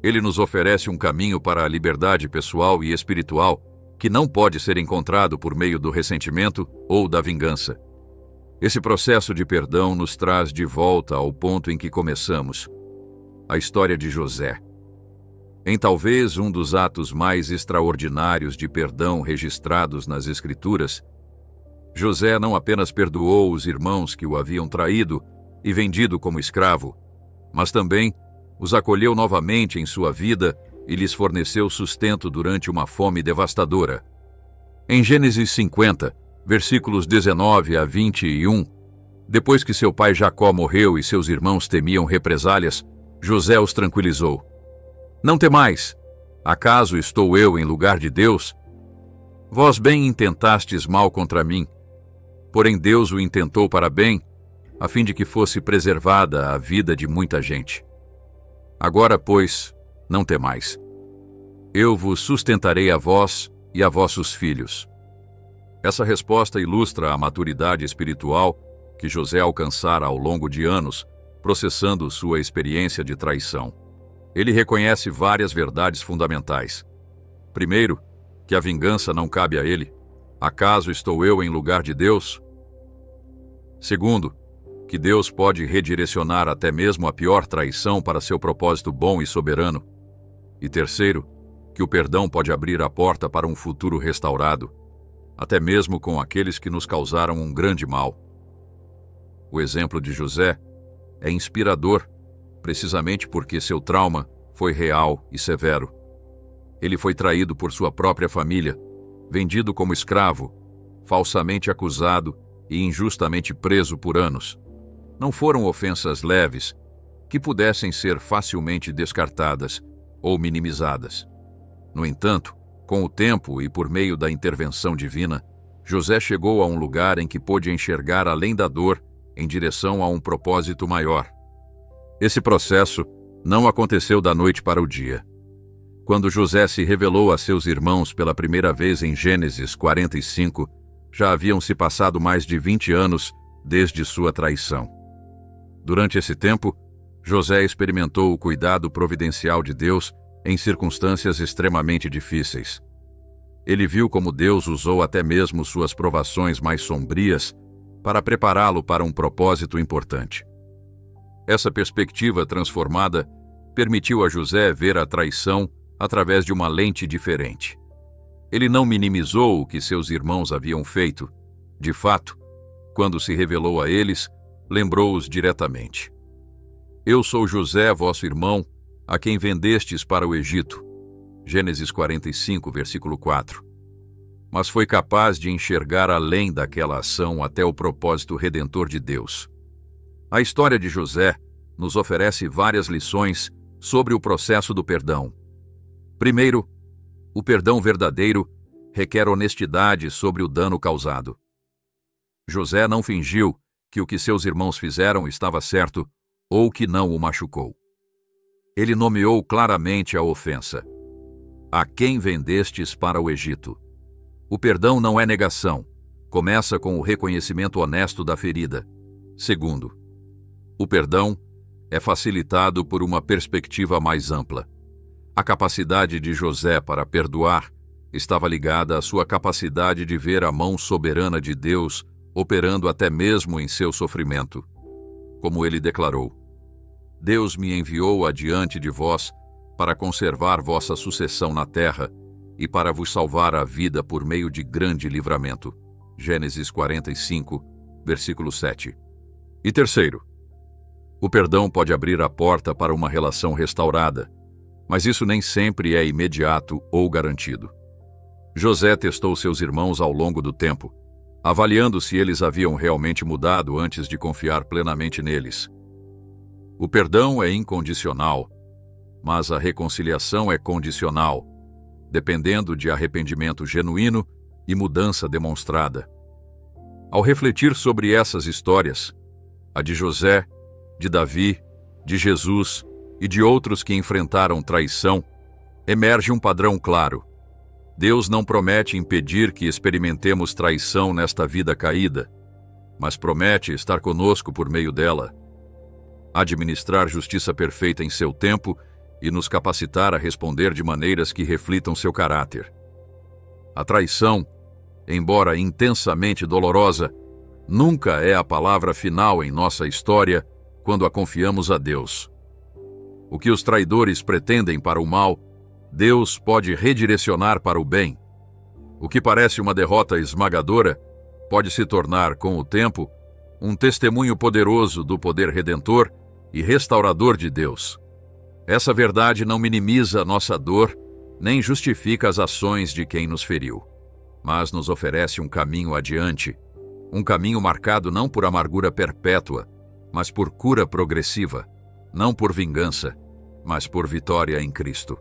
Ele nos oferece um caminho para a liberdade pessoal e espiritual que não pode ser encontrado por meio do ressentimento ou da vingança. Esse processo de perdão nos traz de volta ao ponto em que começamos, a história de José. Em talvez um dos atos mais extraordinários de perdão registrados nas Escrituras, José não apenas perdoou os irmãos que o haviam traído e vendido como escravo, mas também os acolheu novamente em sua vida e lhes forneceu sustento durante uma fome devastadora. Em Gênesis 50, versículos 19 a 21, depois que seu pai Jacó morreu e seus irmãos temiam represálias, José os tranquilizou. Não temais, acaso estou eu em lugar de Deus? Vós bem intentastes mal contra mim, porém Deus o intentou para bem, a fim de que fosse preservada a vida de muita gente. Agora, pois, não temais. Eu vos sustentarei a vós e a vossos filhos. Essa resposta ilustra a maturidade espiritual que José alcançara ao longo de anos, processando sua experiência de traição. Ele reconhece várias verdades fundamentais. Primeiro, que a vingança não cabe a ele. Acaso estou eu em lugar de Deus? Segundo, que Deus pode redirecionar até mesmo a pior traição para seu propósito bom e soberano. E terceiro, que o perdão pode abrir a porta para um futuro restaurado, até mesmo com aqueles que nos causaram um grande mal. O exemplo de José é inspirador, precisamente porque seu trauma foi real e severo. Ele foi traído por sua própria família, vendido como escravo, falsamente acusado e injustamente preso por anos. Não foram ofensas leves, que pudessem ser facilmente descartadas ou minimizadas. No entanto, com o tempo e por meio da intervenção divina, José chegou a um lugar em que pôde enxergar além da dor em direção a um propósito maior. Esse processo não aconteceu da noite para o dia. Quando José se revelou a seus irmãos pela primeira vez em Gênesis 45, já haviam se passado mais de 20 anos desde sua traição. Durante esse tempo, José experimentou o cuidado providencial de Deus em circunstâncias extremamente difíceis. Ele viu como Deus usou até mesmo suas provações mais sombrias para prepará-lo para um propósito importante. Essa perspectiva transformada permitiu a José ver a traição através de uma lente diferente. Ele não minimizou o que seus irmãos haviam feito. De fato, quando se revelou a eles, lembrou-os diretamente. Eu sou José, vosso irmão, a quem vendestes para o Egito. Gênesis 45, versículo 4. Mas foi capaz de enxergar além daquela ação até o propósito redentor de Deus. A história de José nos oferece várias lições sobre o processo do perdão. Primeiro, o perdão verdadeiro requer honestidade sobre o dano causado. José não fingiu que o que seus irmãos fizeram estava certo ou que não o machucou. Ele nomeou claramente a ofensa. A quem vendestes para o Egito? O perdão não é negação. Começa com o reconhecimento honesto da ferida. Segundo, o perdão é facilitado por uma perspectiva mais ampla. A capacidade de José para perdoar estava ligada à sua capacidade de ver a mão soberana de Deus operando até mesmo em seu sofrimento. Como ele declarou: Deus me enviou adiante de vós para conservar vossa sucessão na terra e para vos salvar a vida por meio de grande livramento. Gênesis 45, versículo 7. E terceiro, o perdão pode abrir a porta para uma relação restaurada, mas isso nem sempre é imediato ou garantido. José testou seus irmãos ao longo do tempo, avaliando se eles haviam realmente mudado antes de confiar plenamente neles. O perdão é incondicional, mas a reconciliação é condicional, dependendo de arrependimento genuíno e mudança demonstrada. Ao refletir sobre essas histórias, a de José, de Davi, de Jesus e de outros que enfrentaram traição, emerge um padrão claro. Deus não promete impedir que experimentemos traição nesta vida caída, mas promete estar conosco por meio dela, administrar justiça perfeita em seu tempo e nos capacitar a responder de maneiras que reflitam seu caráter. A traição, embora intensamente dolorosa, nunca é a palavra final em nossa história quando a confiamos a Deus. O que os traidores pretendem para o mal, Deus pode redirecionar para o bem. O que parece uma derrota esmagadora pode se tornar, com o tempo, um testemunho poderoso do poder redentor e restaurador de Deus. Essa verdade não minimiza a nossa dor, nem justifica as ações de quem nos feriu, mas nos oferece um caminho adiante, um caminho marcado não por amargura perpétua, mas por cura progressiva, não por vingança, mas por vitória em Cristo.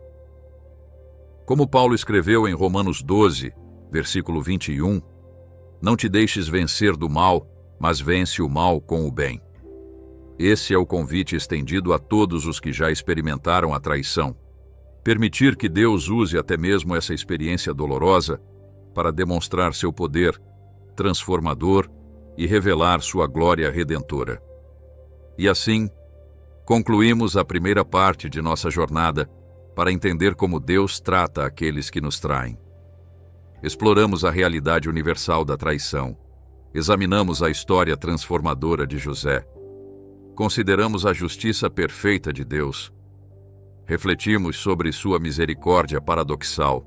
Como Paulo escreveu em Romanos 12, versículo 21, não te deixes vencer do mal, mas vence o mal com o bem. Esse é o convite estendido a todos os que já experimentaram a traição. Permitir que Deus use até mesmo essa experiência dolorosa para demonstrar seu poder transformador e revelar sua glória redentora. E assim, concluímos a primeira parte de nossa jornada para entender como Deus trata aqueles que nos traem. Exploramos a realidade universal da traição, examinamos a história transformadora de José, consideramos a justiça perfeita de Deus, refletimos sobre sua misericórdia paradoxal,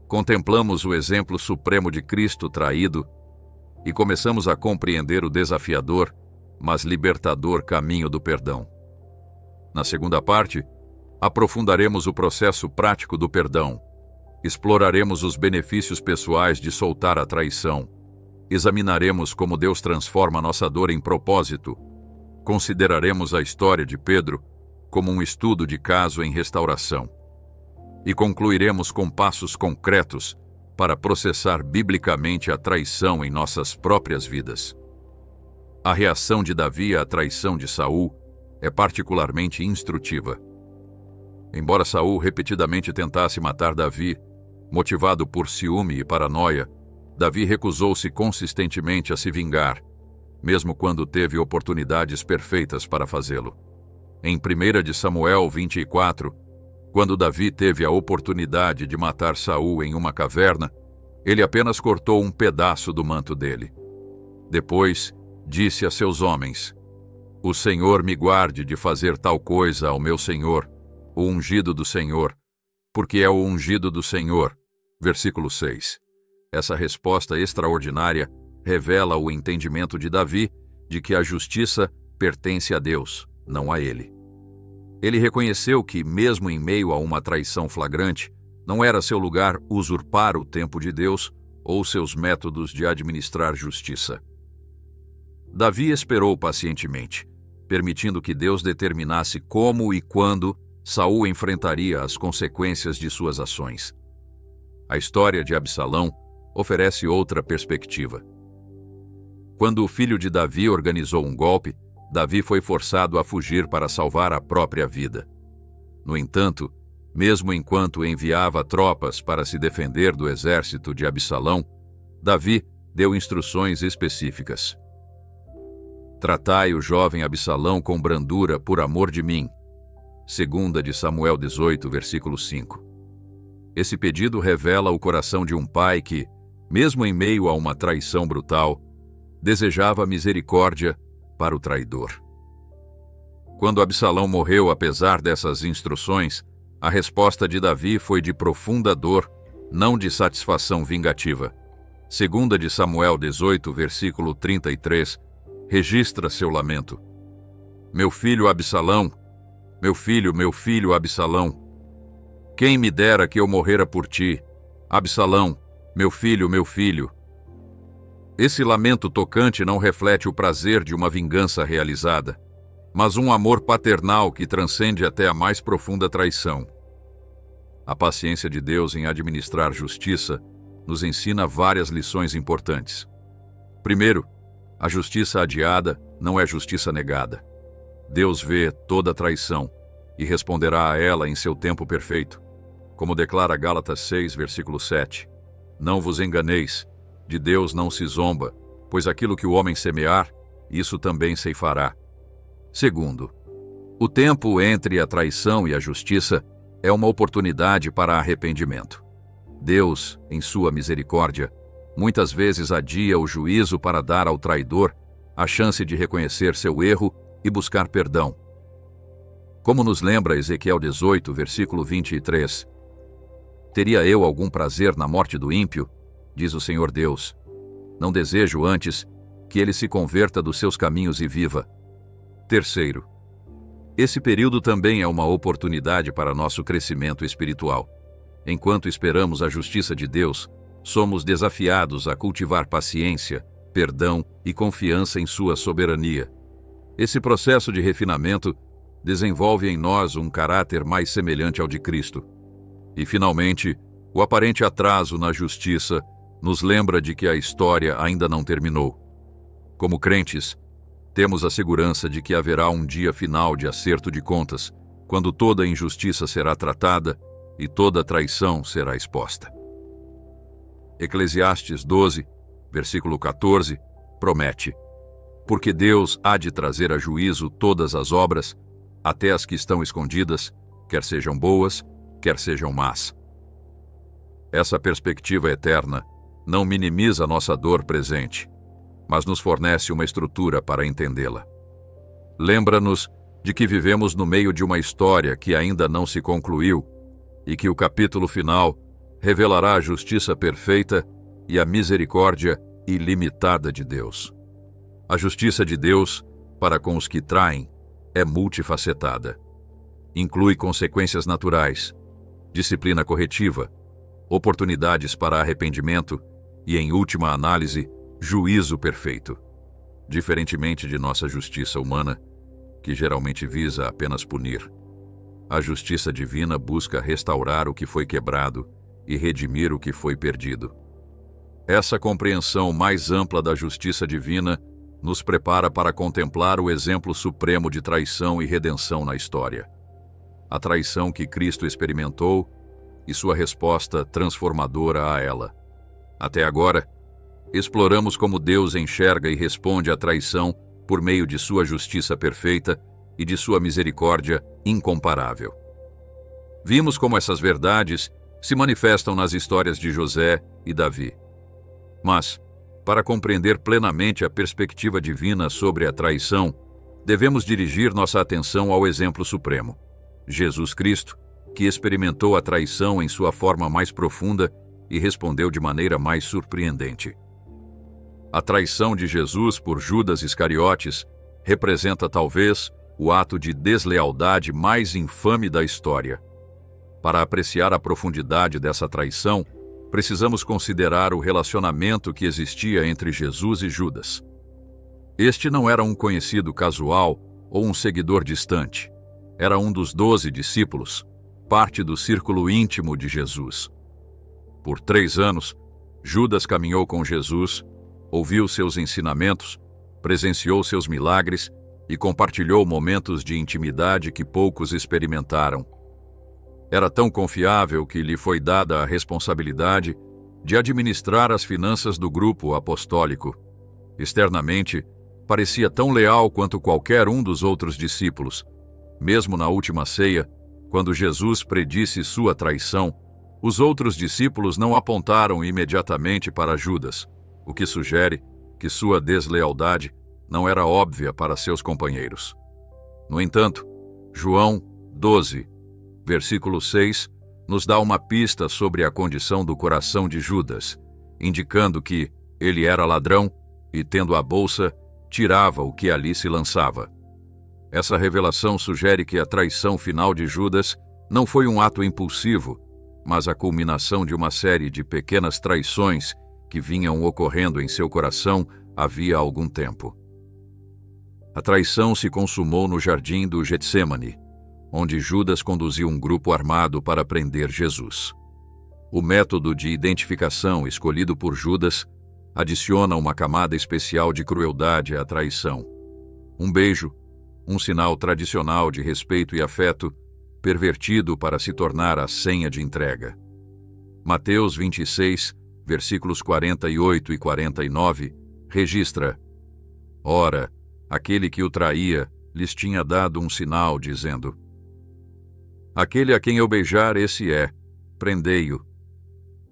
contemplamos o exemplo supremo de Cristo traído e começamos a compreender o desafiador, mas libertador caminho do perdão. Na segunda parte, aprofundaremos o processo prático do perdão, exploraremos os benefícios pessoais de soltar a traição, examinaremos como Deus transforma nossa dor em propósito, consideraremos a história de Pedro como um estudo de caso em restauração e concluiremos com passos concretos para processar biblicamente a traição em nossas próprias vidas. A reação de Davi à traição de Saul é particularmente instrutiva. Embora Saul repetidamente tentasse matar Davi, motivado por ciúme e paranoia, Davi recusou-se consistentemente a se vingar, mesmo quando teve oportunidades perfeitas para fazê-lo. Em 1 Samuel 24, quando Davi teve a oportunidade de matar Saul em uma caverna, ele apenas cortou um pedaço do manto dele. Depois, disse a seus homens: "O Senhor me guarde de fazer tal coisa ao meu senhor, o ungido do Senhor, porque é o ungido do Senhor." Versículo 6. Essa resposta extraordinária revela o entendimento de Davi de que a justiça pertence a Deus, não a ele. Ele reconheceu que, mesmo em meio a uma traição flagrante, não era seu lugar usurpar o tempo de Deus ou seus métodos de administrar justiça. Davi esperou pacientemente, permitindo que Deus determinasse como e quando Saul enfrentaria as consequências de suas ações. A história de Absalão oferece outra perspectiva. Quando o filho de Davi organizou um golpe, Davi foi forçado a fugir para salvar a própria vida. No entanto, mesmo enquanto enviava tropas para se defender do exército de Absalão, Davi deu instruções específicas. "Tratai o jovem Absalão com brandura por amor de mim." 2 de Samuel 18, versículo 5. Esse pedido revela o coração de um pai que, mesmo em meio a uma traição brutal, desejava misericórdia para o traidor. Quando Absalão morreu apesar dessas instruções, a resposta de Davi foi de profunda dor, não de satisfação vingativa. 2 de Samuel 18, versículo 33, registra seu lamento. "Meu filho Absalão, meu filho Absalão, quem me dera que eu morrera por ti, Absalão, meu filho, meu filho." Esse lamento tocante não reflete o prazer de uma vingança realizada, mas um amor paternal que transcende até a mais profunda traição. A paciência de Deus em administrar justiça nos ensina várias lições importantes. Primeiro, a justiça adiada não é justiça negada. Deus vê toda traição e responderá a ela em seu tempo perfeito. Como declara Gálatas 6, versículo 7. "Não vos enganeis, de Deus não se zomba, pois aquilo que o homem semear, isso também ceifará." Segundo, o tempo entre a traição e a justiça é uma oportunidade para arrependimento. Deus, em sua misericórdia, muitas vezes adia o juízo para dar ao traidor a chance de reconhecer seu erro e buscar perdão. Como nos lembra Ezequiel 18, versículo 23, "Teria eu algum prazer na morte do ímpio? Diz o Senhor Deus. Não desejo antes que ele se converta dos seus caminhos e viva." Terceiro, Esse período também é uma oportunidade para nosso crescimento espiritual. Enquanto esperamos a justiça de Deus, somos desafiados a cultivar paciência, perdão e confiança em sua soberania. Esse processo de refinamento desenvolve em nós um caráter mais semelhante ao de Cristo. E, finalmente, o aparente atraso na justiça nos lembra de que a história ainda não terminou. Como crentes, temos a segurança de que haverá um dia final de acerto de contas, quando toda injustiça será tratada e toda traição será exposta. Eclesiastes 12, versículo 14, promete: porque Deus há de trazer a juízo todas as obras, até as que estão escondidas, quer sejam boas, quer sejam más. Essa perspectiva eterna não minimiza nossa dor presente, mas nos fornece uma estrutura para entendê-la. Lembra-nos de que vivemos no meio de uma história que ainda não se concluiu e que o capítulo final revelará a justiça perfeita e a misericórdia ilimitada de Deus. A justiça de Deus para com os que traem é multifacetada. Inclui consequências naturais, disciplina corretiva, oportunidades para arrependimento e, em última análise, juízo perfeito. Diferentemente de nossa justiça humana, que geralmente visa apenas punir, a justiça divina busca restaurar o que foi quebrado e redimir o que foi perdido. Essa compreensão mais ampla da justiça divina nos prepara para contemplar o exemplo supremo de traição e redenção na história. A traição que Cristo experimentou e sua resposta transformadora a ela. Até agora, exploramos como Deus enxerga e responde à traição por meio de sua justiça perfeita e de sua misericórdia incomparável. Vimos como essas verdades se manifestam nas histórias de José e Davi. Mas, para compreender plenamente a perspectiva divina sobre a traição, devemos dirigir nossa atenção ao exemplo supremo, Jesus Cristo, que experimentou a traição em sua forma mais profunda e respondeu de maneira mais surpreendente. A traição de Jesus por Judas Iscariotes representa talvez o ato de deslealdade mais infame da história. Para apreciar a profundidade dessa traição, precisamos considerar o relacionamento que existia entre Jesus e Judas. Este não era um conhecido casual ou um seguidor distante. Era um dos 12 discípulos, parte do círculo íntimo de Jesus. Por 3 anos, Judas caminhou com Jesus, ouviu seus ensinamentos, presenciou seus milagres e compartilhou momentos de intimidade que poucos experimentaram. Era tão confiável que lhe foi dada a responsabilidade de administrar as finanças do grupo apostólico. Externamente, parecia tão leal quanto qualquer um dos outros discípulos. Mesmo na última ceia, quando Jesus predisse sua traição, os outros discípulos não apontaram imediatamente para Judas, o que sugere que sua deslealdade não era óbvia para seus companheiros. No entanto, João 12, versículo 6, nos dá uma pista sobre a condição do coração de Judas, indicando que ele era ladrão e, tendo a bolsa, tirava o que ali se lançava. Essa revelação sugere que a traição final de Judas não foi um ato impulsivo, mas a culminação de uma série de pequenas traições que vinham ocorrendo em seu coração havia algum tempo. A traição se consumou no jardim do Getsêmani, onde Judas conduziu um grupo armado para prender Jesus. O método de identificação escolhido por Judas adiciona uma camada especial de crueldade à traição. Um beijo, um sinal tradicional de respeito e afeto, pervertido para se tornar a senha de entrega. Mateus 26, versículos 48 e 49, registra: ora, aquele que o traía lhes tinha dado um sinal, dizendo: aquele a quem eu beijar, esse é, prendei-o.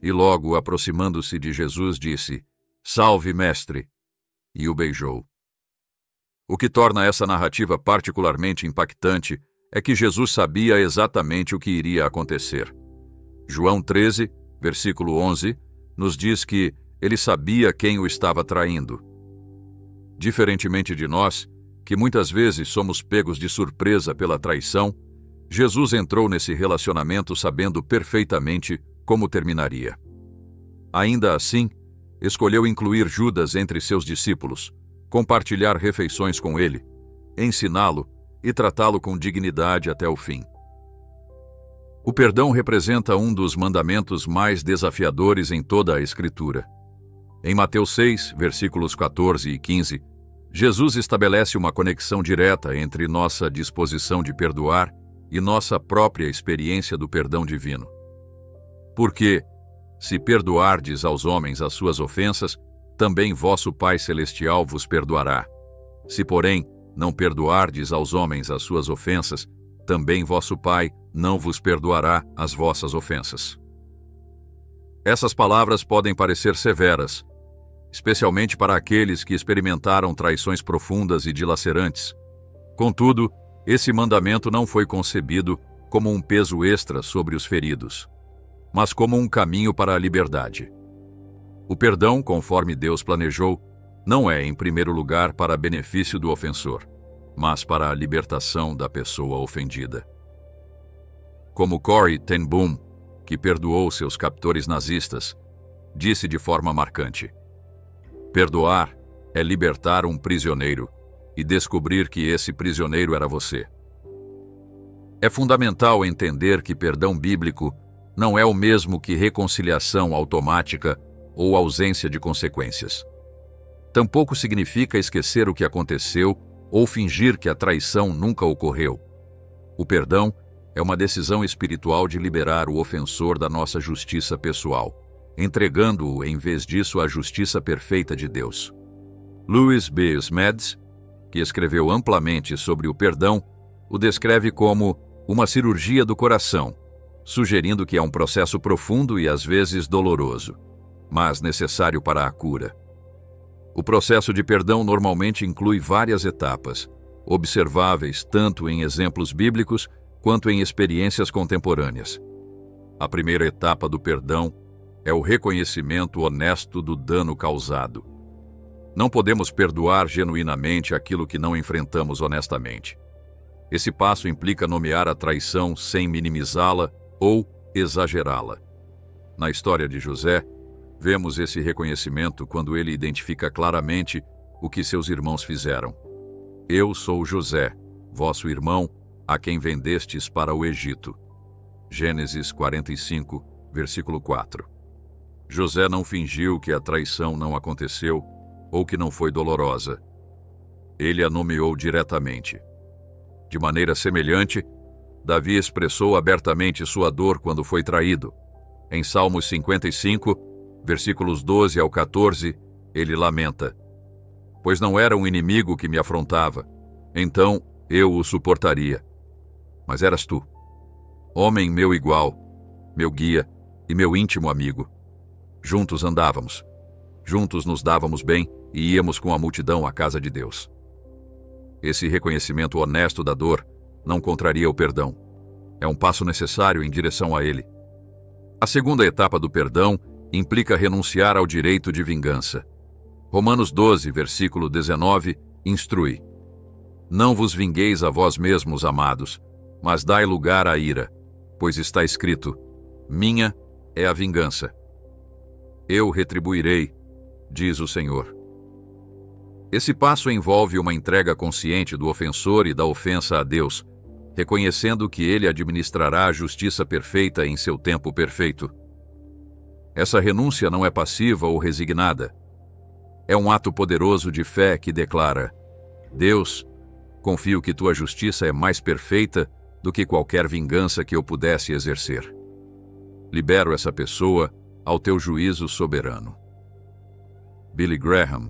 E logo, aproximando-se de Jesus, disse: salve, mestre, e o beijou. O que torna essa narrativa particularmente impactante é que Jesus sabia exatamente o que iria acontecer. João 13, versículo 11, nos diz que ele sabia quem o estava traindo. Diferentemente de nós, que muitas vezes somos pegos de surpresa pela traição, Jesus entrou nesse relacionamento sabendo perfeitamente como terminaria. Ainda assim, escolheu incluir Judas entre seus discípulos, compartilhar refeições com ele, ensiná-lo e tratá-lo com dignidade até o fim. O perdão representa um dos mandamentos mais desafiadores em toda a Escritura. Em Mateus 6, versículos 14 e 15, Jesus estabelece uma conexão direta entre nossa disposição de perdoar e nossa própria experiência do perdão divino. Porque, se perdoardes aos homens as suas ofensas, também vosso Pai Celestial vos perdoará. Se, porém, não perdoardes aos homens as suas ofensas, também vosso Pai não vos perdoará as vossas ofensas. Essas palavras podem parecer severas, especialmente para aqueles que experimentaram traições profundas e dilacerantes. Contudo, esse mandamento não foi concebido como um peso extra sobre os feridos, mas como um caminho para a liberdade. O perdão, conforme Deus planejou, não é, em primeiro lugar, para benefício do ofensor, mas para a libertação da pessoa ofendida. Como Corrie ten Boom, que perdoou seus captores nazistas, disse de forma marcante: perdoar é libertar um prisioneiro e descobrir que esse prisioneiro era você. É fundamental entender que perdão bíblico não é o mesmo que reconciliação automática ou ausência de consequências. Tampouco significa esquecer o que aconteceu ou fingir que a traição nunca ocorreu. O perdão é uma decisão espiritual de liberar o ofensor da nossa justiça pessoal, entregando-o em vez disso à justiça perfeita de Deus. Louis B. Smeds, que escreveu amplamente sobre o perdão, o descreve como uma cirurgia do coração, sugerindo que é um processo profundo e às vezes doloroso, mas necessário para a cura. O processo de perdão normalmente inclui várias etapas, observáveis tanto em exemplos bíblicos quanto em experiências contemporâneas. A primeira etapa do perdão é o reconhecimento honesto do dano causado. Não podemos perdoar genuinamente aquilo que não enfrentamos honestamente. Esse passo implica nomear a traição sem minimizá-la ou exagerá-la. Na história de José, vemos esse reconhecimento quando ele identifica claramente o que seus irmãos fizeram. Eu sou José, vosso irmão, a quem vendestes para o Egito. Gênesis 45, versículo 4. José não fingiu que a traição não aconteceu ou que não foi dolorosa. Ele a nomeou diretamente. De maneira semelhante, Davi expressou abertamente sua dor quando foi traído. Em Salmos 55, versículos 12 ao 14, ele lamenta: pois não era um inimigo que me afrontava, então eu o suportaria. Mas eras tu, homem meu igual, meu guia e meu íntimo amigo. Juntos andávamos, juntos nos dávamos bem e íamos com a multidão à casa de Deus. Esse reconhecimento honesto da dor não contraria o perdão. É um passo necessário em direção a ele. A segunda etapa do perdão implica renunciar ao direito de vingança. Romanos 12, versículo 19, instrui: não vos vingueis a vós mesmos, amados, mas dai lugar à ira, pois está escrito: minha é a vingança. Eu retribuirei, diz o Senhor. Esse passo envolve uma entrega consciente do ofensor e da ofensa a Deus, reconhecendo que ele administrará a justiça perfeita em seu tempo perfeito. Essa renúncia não é passiva ou resignada. É um ato poderoso de fé que declara: Deus, confio que tua justiça é mais perfeita do que qualquer vingança que eu pudesse exercer. Libero essa pessoa ao teu juízo soberano. Billy Graham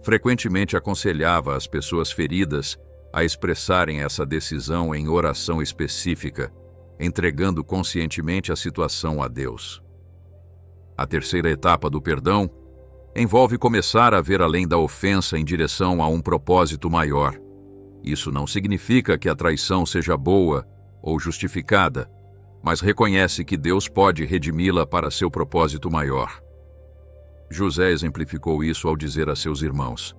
frequentemente aconselhava as pessoas feridas a expressarem essa decisão em oração específica, entregando conscientemente a situação a Deus. A terceira etapa do perdão envolve começar a ver além da ofensa em direção a um propósito maior. Isso não significa que a traição seja boa ou justificada, mas reconhece que Deus pode redimi-la para seu propósito maior. José exemplificou isso ao dizer a seus irmãos: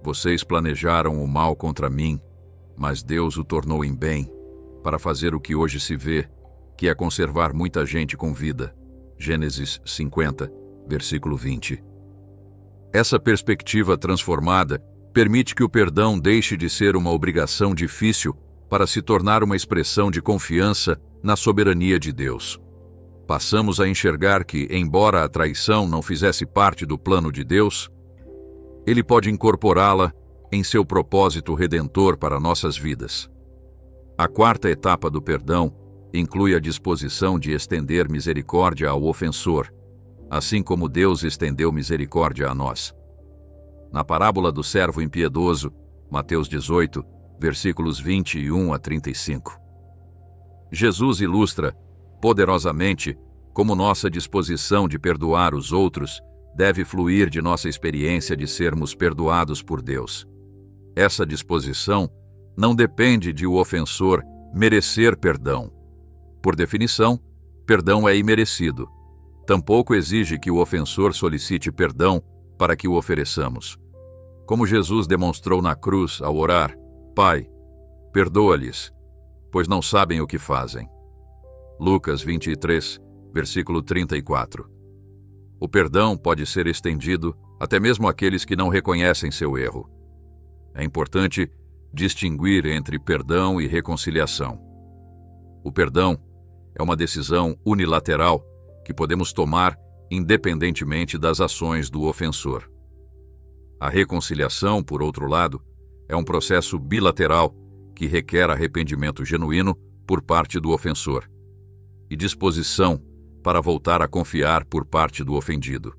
Vocês planejaram o mal contra mim, mas Deus o tornou em bem, para fazer o que hoje se vê, que é conservar muita gente com vida. Gênesis 50, versículo 20. Essa perspectiva transformada permite que o perdão deixe de ser uma obrigação difícil para se tornar uma expressão de confiança na soberania de Deus. Passamos a enxergar que, embora a traição não fizesse parte do plano de Deus, Ele pode incorporá-la em seu propósito redentor para nossas vidas. A quarta etapa do perdão inclui a disposição de estender misericórdia ao ofensor, assim como Deus estendeu misericórdia a nós. Na parábola do servo impiedoso, Mateus 18, versículos 21 a 35. Jesus ilustra poderosamente como nossa disposição de perdoar os outros deve fluir de nossa experiência de sermos perdoados por Deus. Essa disposição não depende de o ofensor merecer perdão. Por definição, perdão é imerecido. Tampouco exige que o ofensor solicite perdão para que o ofereçamos. Como Jesus demonstrou na cruz ao orar: Pai, perdoa-lhes, pois não sabem o que fazem. Lucas 23, versículo 34. O perdão pode ser estendido até mesmo àqueles que não reconhecem seu erro. É importante distinguir entre perdão e reconciliação. O perdão é uma decisão unilateral que podemos tomar independentemente das ações do ofensor. A reconciliação, por outro lado, é um processo bilateral que requer arrependimento genuíno por parte do ofensor e disposição para voltar a confiar por parte do ofendido.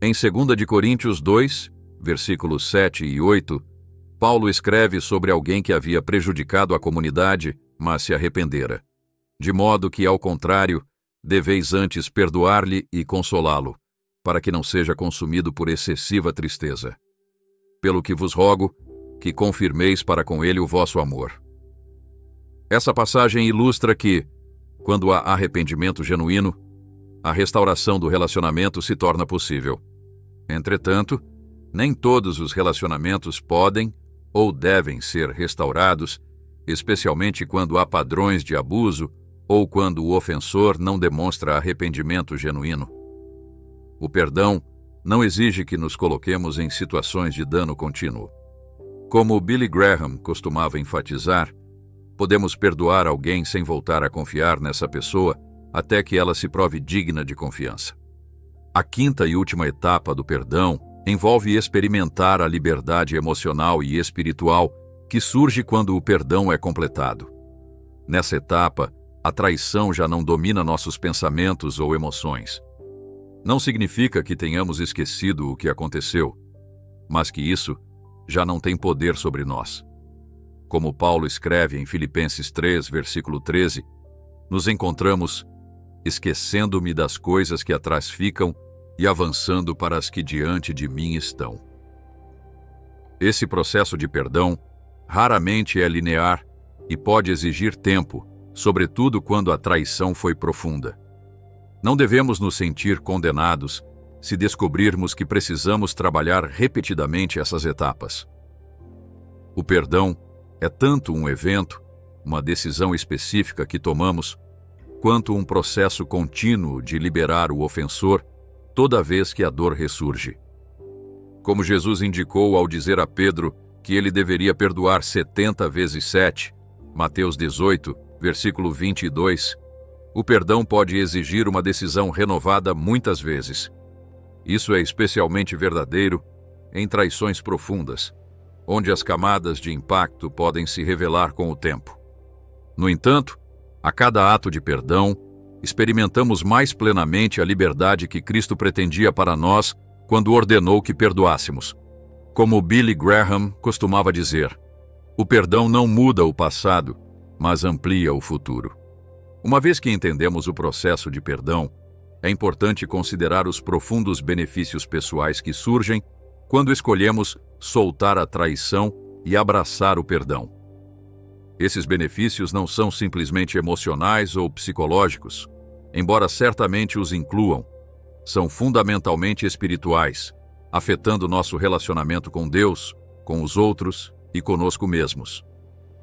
Em 2 de Coríntios 2, versículos 7 e 8, Paulo escreve sobre alguém que havia prejudicado a comunidade, mas se arrependera. De modo que, ao contrário, deveis antes perdoar-lhe e consolá-lo, para que não seja consumido por excessiva tristeza. Pelo que vos rogo, que confirmeis para com ele o vosso amor. Essa passagem ilustra que, quando há arrependimento genuíno, a restauração do relacionamento se torna possível. Entretanto, nem todos os relacionamentos podem ou devem ser restaurados, especialmente quando há padrões de abuso ou quando o ofensor não demonstra arrependimento genuíno. O perdão não exige que nos coloquemos em situações de dano contínuo. Como Billy Graham costumava enfatizar, podemos perdoar alguém sem voltar a confiar nessa pessoa até que ela se prove digna de confiança. A quinta e última etapa do perdão envolve experimentar a liberdade emocional e espiritual que surge quando o perdão é completado. Nessa etapa, a traição já não domina nossos pensamentos ou emoções. Não significa que tenhamos esquecido o que aconteceu, mas que isso já não tem poder sobre nós. Como Paulo escreve em Filipenses 3, versículo 13, nos encontramos esquecendo-me das coisas que atrás ficam e avançando para as que diante de mim estão. Esse processo de perdão raramente é linear e pode exigir tempo, sobretudo quando a traição foi profunda. Não devemos nos sentir condenados se descobrirmos que precisamos trabalhar repetidamente essas etapas. O perdão é tanto um evento, uma decisão específica que tomamos, quanto um processo contínuo de liberar o ofensor toda vez que a dor ressurge. Como Jesus indicou ao dizer a Pedro que ele deveria perdoar 70 vezes 7, Mateus 18, versículo 22, o perdão pode exigir uma decisão renovada muitas vezes. Isso é especialmente verdadeiro em traições profundas, onde as camadas de impacto podem se revelar com o tempo. No entanto, a cada ato de perdão, experimentamos mais plenamente a liberdade que Cristo pretendia para nós quando ordenou que perdoássemos. Como Billy Graham costumava dizer, o perdão não muda o passado, mas amplia o futuro. Uma vez que entendemos o processo de perdão, é importante considerar os profundos benefícios pessoais que surgem quando escolhemos soltar a traição e abraçar o perdão. Esses benefícios não são simplesmente emocionais ou psicológicos, embora certamente os incluam. São fundamentalmente espirituais afetando nosso relacionamento com Deus, com os outros e conosco mesmos.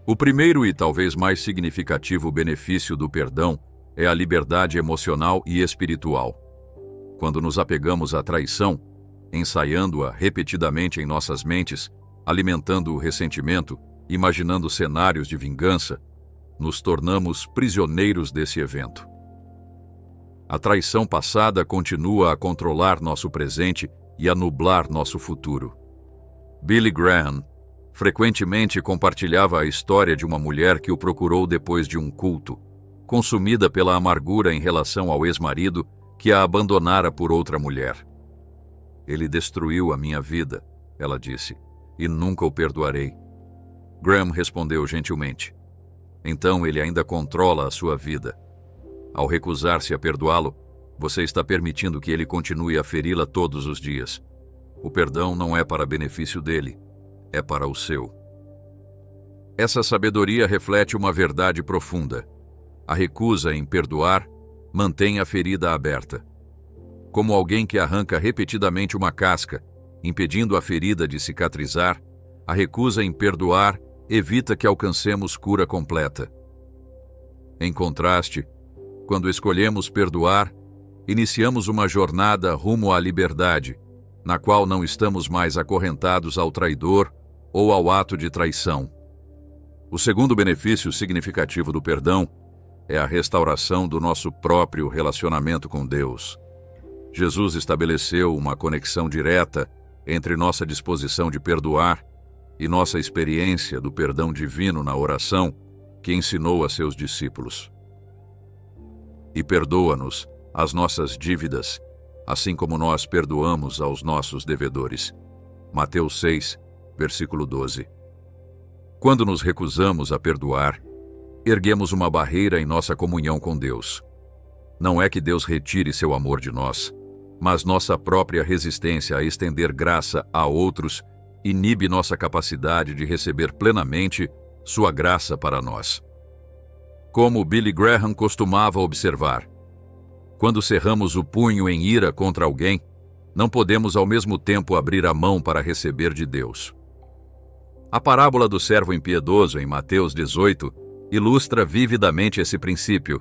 O primeiro e talvez mais significativo benefício do perdão é a liberdade emocional e espiritual. Quando nos apegamos à traição, ensaiando-a repetidamente em nossas mentes, alimentando o ressentimento, imaginando cenários de vingança, nos tornamos prisioneiros desse evento. A traição passada continua a controlar nosso presente e a nublar nosso futuro. Billy Graham frequentemente compartilhava a história de uma mulher que o procurou depois de um culto, consumida pela amargura em relação ao ex-marido que a abandonara por outra mulher. "Ele destruiu a minha vida", ela disse, "e nunca o perdoarei." Graham respondeu gentilmente: "Então ele ainda controla a sua vida. Ao recusar-se a perdoá-lo, você está permitindo que ele continue a feri-la todos os dias. O perdão não é para benefício dele, é para o seu." Essa sabedoria reflete uma verdade profunda. A recusa em perdoar mantém a ferida aberta. Como alguém que arranca repetidamente uma casca, impedindo a ferida de cicatrizar, a recusa em perdoar evita que alcancemos cura completa. Em contraste, quando escolhemos perdoar, iniciamos uma jornada rumo à liberdade, na qual não estamos mais acorrentados ao traidor ou ao ato de traição. O segundo benefício significativo do perdão é a restauração do nosso próprio relacionamento com Deus. Jesus estabeleceu uma conexão direta entre nossa disposição de perdoar e nossa experiência do perdão divino na oração que ensinou a seus discípulos. "E perdoa-nos as nossas dívidas, assim como nós perdoamos aos nossos devedores." Mateus 6, versículo 12. Quando nos recusamos a perdoar, erguemos uma barreira em nossa comunhão com Deus. Não é que Deus retire seu amor de nós, mas nossa própria resistência a estender graça a outros inibe nossa capacidade de receber plenamente sua graça para nós. Como Billy Graham costumava observar, quando cerramos o punho em ira contra alguém, não podemos ao mesmo tempo abrir a mão para receber de Deus. A parábola do servo impiedoso em Mateus 18 ilustra vividamente esse princípio.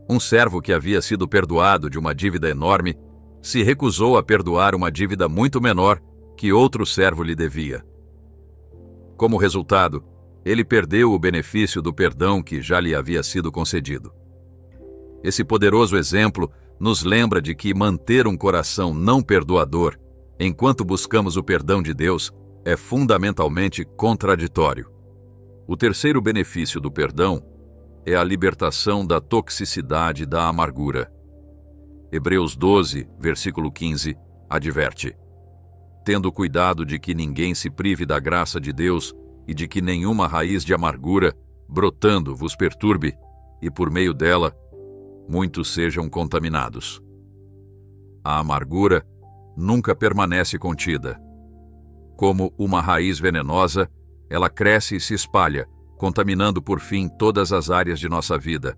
Um servo que havia sido perdoado de uma dívida enorme se recusou a perdoar uma dívida muito menor que outro servo lhe devia. Como resultado, ele perdeu o benefício do perdão que já lhe havia sido concedido. Esse poderoso exemplo nos lembra de que manter um coração não perdoador, enquanto buscamos o perdão de Deus, é fundamentalmente contraditório. O terceiro benefício do perdão é a libertação da toxicidade da amargura. Hebreus 12, versículo 15, adverte: "Tendo cuidado de que ninguém se prive da graça de Deus e de que nenhuma raiz de amargura, brotando, vos perturbe, e por meio dela, muitos sejam contaminados." A amargura nunca permanece contida. Como uma raiz venenosa, ela cresce e se espalha, contaminando por fim todas as áreas de nossa vida.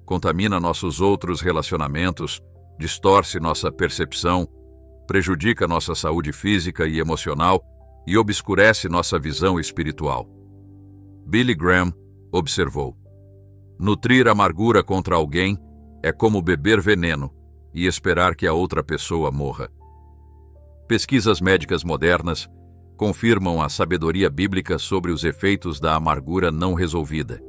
Contamina nossos outros relacionamentos, distorce nossa percepção, prejudica nossa saúde física e emocional e obscurece nossa visão espiritual. Billy Graham observou: "Nutrir amargura contra alguém é como beber veneno e esperar que a outra pessoa morra." Pesquisas médicas modernas confirmam a sabedoria bíblica sobre os efeitos da amargura não resolvida.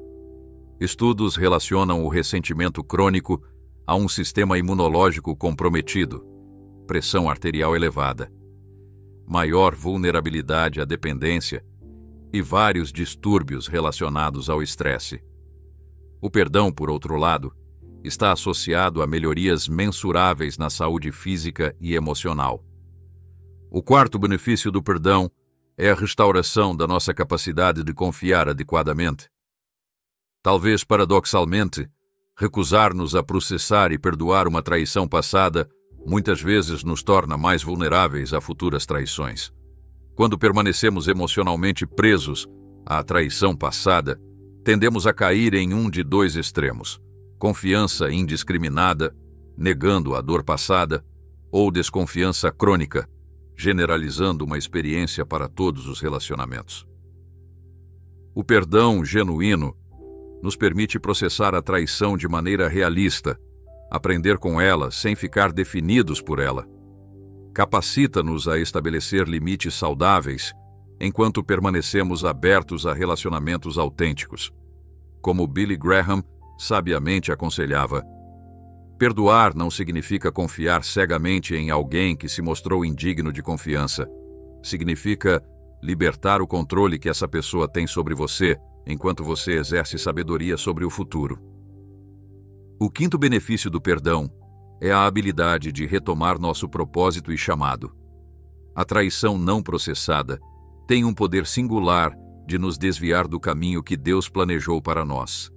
Estudos relacionam o ressentimento crônico a um sistema imunológico comprometido, pressão arterial elevada, maior vulnerabilidade à dependência e vários distúrbios relacionados ao estresse. O perdão, por outro lado, está associado a melhorias mensuráveis na saúde física e emocional. O quarto benefício do perdão é a restauração da nossa capacidade de confiar adequadamente. Talvez paradoxalmente, recusar-nos a processar e perdoar uma traição passada muitas vezes nos torna mais vulneráveis a futuras traições. Quando permanecemos emocionalmente presos à traição passada, tendemos a cair em um de dois extremos: confiança indiscriminada, negando a dor passada, ou desconfiança crônica, generalizando uma experiência para todos os relacionamentos. O perdão genuíno nos permite processar a traição de maneira realista, aprender com ela sem ficar definidos por ela. Capacita-nos a estabelecer limites saudáveis enquanto permanecemos abertos a relacionamentos autênticos. Como Billy Graham sabiamente aconselhava, perdoar não significa confiar cegamente em alguém que se mostrou indigno de confiança. Significa libertar o controle que essa pessoa tem sobre você, enquanto você exerce sabedoria sobre o futuro. O quinto benefício do perdão é a habilidade de retomar nosso propósito e chamado. A traição não processada tem um poder singular de nos desviar do caminho que Deus planejou para nós.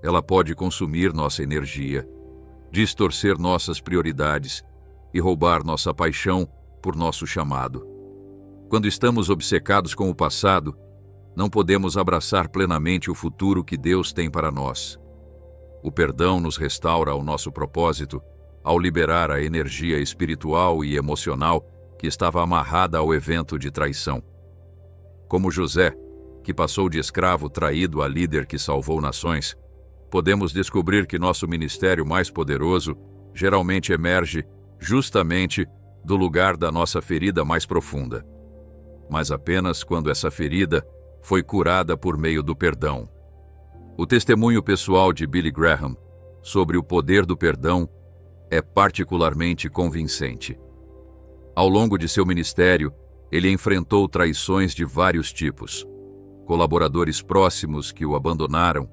Ela pode consumir nossa energia, distorcer nossas prioridades e roubar nossa paixão por nosso chamado. Quando estamos obcecados com o passado, não podemos abraçar plenamente o futuro que Deus tem para nós. O perdão nos restaura ao nosso propósito ao liberar a energia espiritual e emocional que estava amarrada ao evento de traição. Como José, que passou de escravo traído a líder que salvou nações, podemos descobrir que nosso ministério mais poderoso geralmente emerge justamente do lugar da nossa ferida mais profunda, mas apenas quando essa ferida foi curada por meio do perdão. O testemunho pessoal de Billy Graham sobre o poder do perdão é particularmente convincente. Ao longo de seu ministério, ele enfrentou traições de vários tipos: colaboradores próximos que o abandonaram,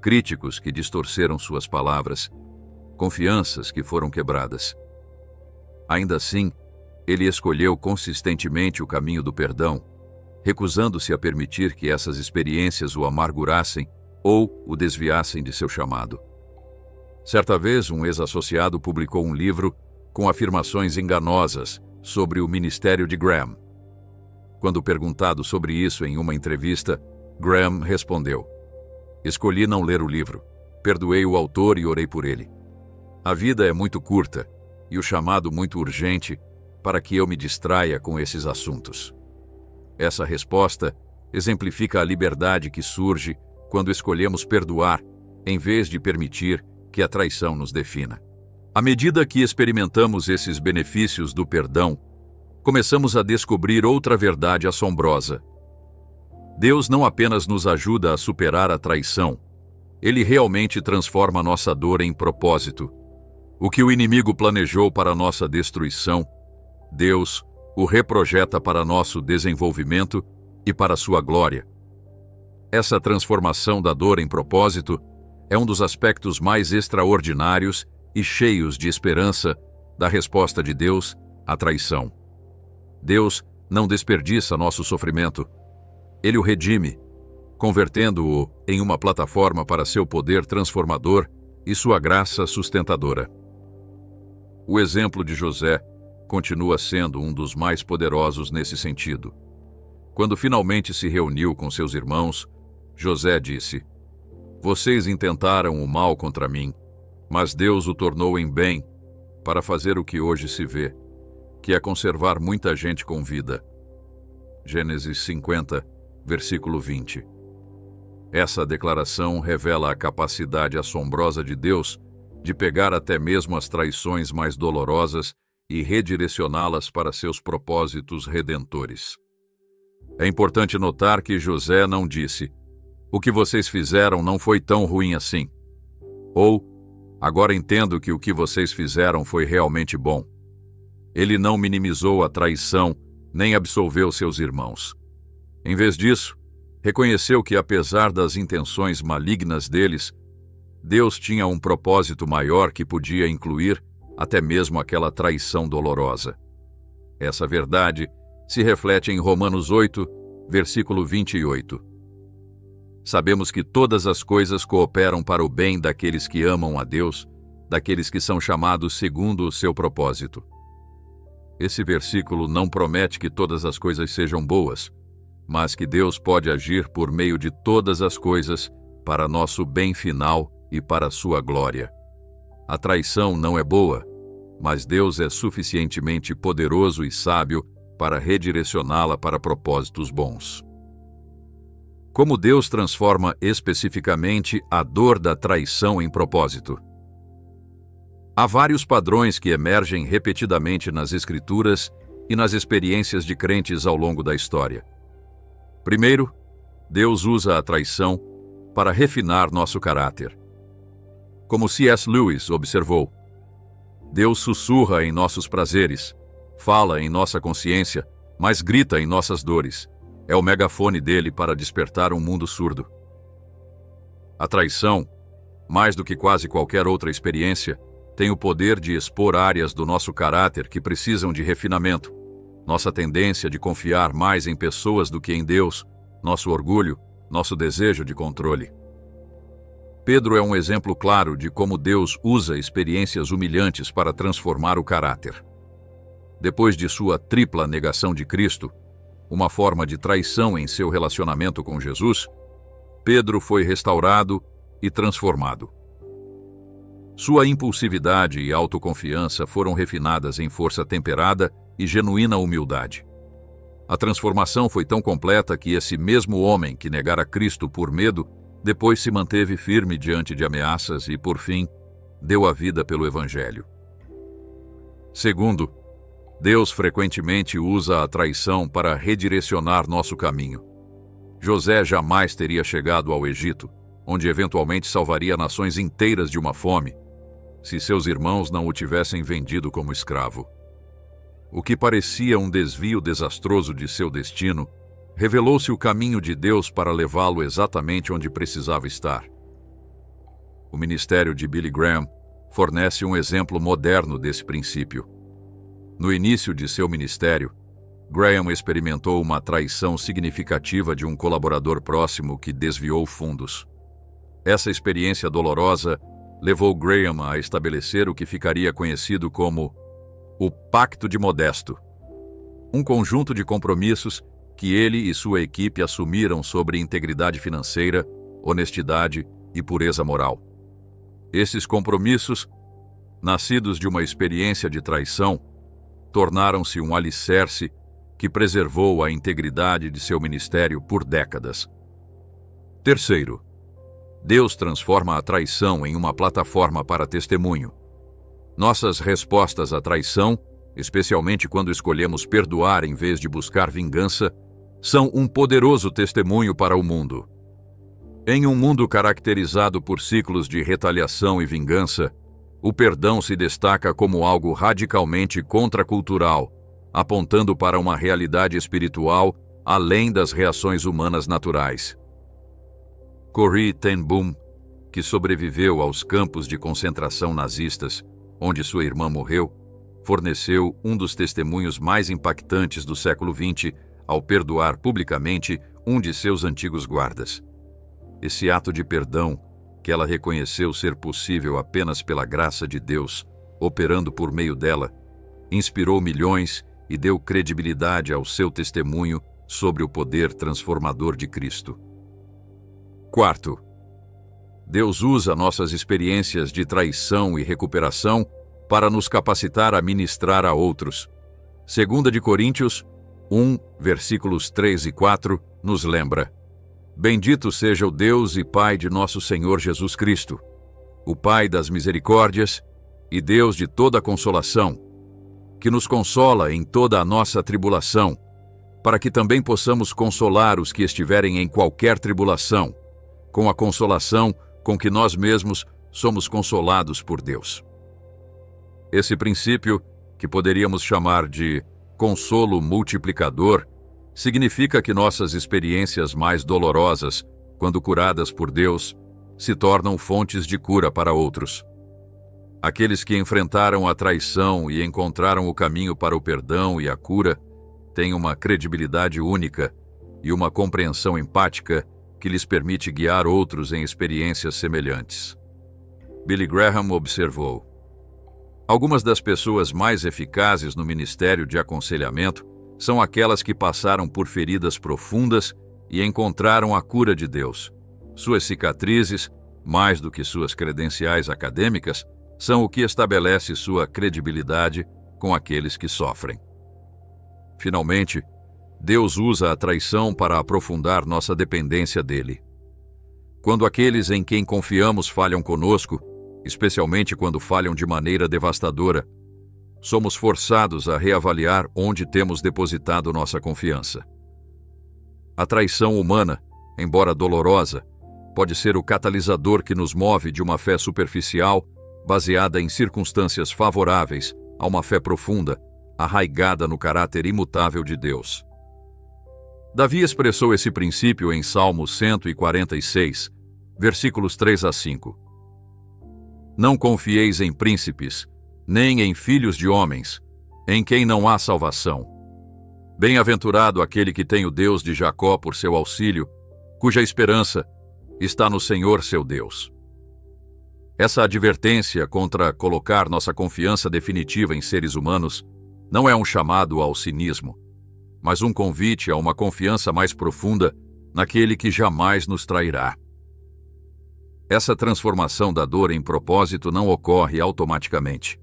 críticos que distorceram suas palavras, confianças que foram quebradas. Ainda assim, ele escolheu consistentemente o caminho do perdão, recusando-se a permitir que essas experiências o amargurassem ou o desviassem de seu chamado. Certa vez, um ex-associado publicou um livro com afirmações enganosas sobre o ministério de Graham. Quando perguntado sobre isso em uma entrevista, Graham respondeu: "Escolhi não ler o livro, perdoei o autor e orei por ele. A vida é muito curta e o chamado muito urgente para que eu me distraia com esses assuntos." Essa resposta exemplifica a liberdade que surge quando escolhemos perdoar, em vez de permitir que a traição nos defina. À medida que experimentamos esses benefícios do perdão, começamos a descobrir outra verdade assombrosa. Deus não apenas nos ajuda a superar a traição, Ele realmente transforma nossa dor em propósito. O que o inimigo planejou para nossa destruição, Deus o reprojeta para nosso desenvolvimento e para sua glória. Essa transformação da dor em propósito é um dos aspectos mais extraordinários e cheios de esperança da resposta de Deus à traição. Deus não desperdiça nosso sofrimento. Ele o redime, convertendo-o em uma plataforma para seu poder transformador e sua graça sustentadora. O exemplo de José continua sendo um dos mais poderosos nesse sentido. Quando finalmente se reuniu com seus irmãos, José disse: "Vocês intentaram o mal contra mim, mas Deus o tornou em bem para fazer o que hoje se vê, que é conservar muita gente com vida." Gênesis 50, versículo 20. Essa declaração revela a capacidade assombrosa de Deus de pegar até mesmo as traições mais dolorosas e redirecioná-las para seus propósitos redentores. É importante notar que José não disse: "O que vocês fizeram não foi tão ruim assim", ou "Agora entendo que o que vocês fizeram foi realmente bom." Ele não minimizou a traição, nem absolveu seus irmãos. Em vez disso, reconheceu que, apesar das intenções malignas deles, Deus tinha um propósito maior que podia incluir até mesmo aquela traição dolorosa. Essa verdade se reflete em Romanos 8, versículo 28. Sabemos que todas as coisas cooperam para o bem daqueles que amam a Deus, daqueles que são chamados segundo o seu propósito. Esse versículo não promete que todas as coisas sejam boas, mas que Deus pode agir por meio de todas as coisas para nosso bem final e para sua glória. A traição não é boa, mas Deus é suficientemente poderoso e sábio para redirecioná-la para propósitos bons. Como Deus transforma especificamente a dor da traição em propósito? Há vários padrões que emergem repetidamente nas Escrituras e nas experiências de crentes ao longo da história. Primeiro, Deus usa a traição para refinar nosso caráter. Como C.S. Lewis observou, Deus sussurra em nossos prazeres, fala em nossa consciência, mas grita em nossas dores. É o megafone dele para despertar um mundo surdo. A traição, mais do que quase qualquer outra experiência, tem o poder de expor áreas do nosso caráter que precisam de refinamento. Nossa tendência de confiar mais em pessoas do que em Deus, nosso orgulho, nosso desejo de controle. Pedro é um exemplo claro de como Deus usa experiências humilhantes para transformar o caráter. Depois de sua tripla negação de Cristo, uma forma de traição em seu relacionamento com Jesus, Pedro foi restaurado e transformado. Sua impulsividade e autoconfiança foram refinadas em força temperada e genuína humildade. A transformação foi tão completa que esse mesmo homem que negara Cristo por medo, depois se manteve firme diante de ameaças e, por fim, deu a vida pelo Evangelho. Segundo, Deus frequentemente usa a traição para redirecionar nosso caminho. José jamais teria chegado ao Egito, onde eventualmente salvaria nações inteiras de uma fome, se seus irmãos não o tivessem vendido como escravo. O que parecia um desvio desastroso de seu destino, revelou-se o caminho de Deus para levá-lo exatamente onde precisava estar. O ministério de Billy Graham fornece um exemplo moderno desse princípio. No início de seu ministério, Graham experimentou uma traição significativa de um colaborador próximo que desviou fundos. Essa experiência dolorosa levou Graham a estabelecer o que ficaria conhecido como o Pacto de Modesto, um conjunto de compromissos que ele e sua equipe assumiram sobre integridade financeira, honestidade e pureza moral. Esses compromissos, nascidos de uma experiência de traição, tornaram-se um alicerce que preservou a integridade de seu ministério por décadas. Terceiro, Deus transforma a traição em uma plataforma para testemunho. Nossas respostas à traição, especialmente quando escolhemos perdoar em vez de buscar vingança, são um poderoso testemunho para o mundo. Em um mundo caracterizado por ciclos de retaliação e vingança, o perdão se destaca como algo radicalmente contracultural, apontando para uma realidade espiritual além das reações humanas naturais. Corrie ten Boom, que sobreviveu aos campos de concentração nazistas, onde sua irmã morreu, forneceu um dos testemunhos mais impactantes do século XX ao perdoar publicamente um de seus antigos guardas. Esse ato de perdão, que ela reconheceu ser possível apenas pela graça de Deus, operando por meio dela, inspirou milhões e deu credibilidade ao seu testemunho sobre o poder transformador de Cristo. Quarto, Deus usa nossas experiências de traição e recuperação para nos capacitar a ministrar a outros. 2 Coríntios 1, versículos 3 e 4, nos lembra: Bendito seja o Deus e Pai de nosso Senhor Jesus Cristo, o Pai das misericórdias e Deus de toda consolação, que nos consola em toda a nossa tribulação, para que também possamos consolar os que estiverem em qualquer tribulação, com a consolação com que nós mesmos somos consolados por Deus. Esse princípio, que poderíamos chamar de consolo multiplicador, significa que nossas experiências mais dolorosas, quando curadas por Deus, se tornam fontes de cura para outros. Aqueles que enfrentaram a traição e encontraram o caminho para o perdão e a cura têm uma credibilidade única e uma compreensão empática que lhes permite guiar outros em experiências semelhantes. Billy Graham observou: algumas das pessoas mais eficazes no ministério de aconselhamento são aquelas que passaram por feridas profundas e encontraram a cura de Deus. Suas cicatrizes, mais do que suas credenciais acadêmicas, são o que estabelece sua credibilidade com aqueles que sofrem. Finalmente, Deus usa a traição para aprofundar nossa dependência dele. Quando aqueles em quem confiamos falham conosco, especialmente quando falham de maneira devastadora, somos forçados a reavaliar onde temos depositado nossa confiança. A traição humana, embora dolorosa, pode ser o catalisador que nos move de uma fé superficial, baseada em circunstâncias favoráveis, a uma fé profunda, arraigada no caráter imutável de Deus. Davi expressou esse princípio em Salmo 146, versículos 3 a 5. Não confieis em príncipes, nem em filhos de homens, em quem não há salvação. Bem-aventurado aquele que tem o Deus de Jacó por seu auxílio, cuja esperança está no Senhor seu Deus. Essa advertência contra colocar nossa confiança definitiva em seres humanos não é um chamado ao cinismo, mas um convite a uma confiança mais profunda naquele que jamais nos trairá. Essa transformação da dor em propósito não ocorre automaticamente.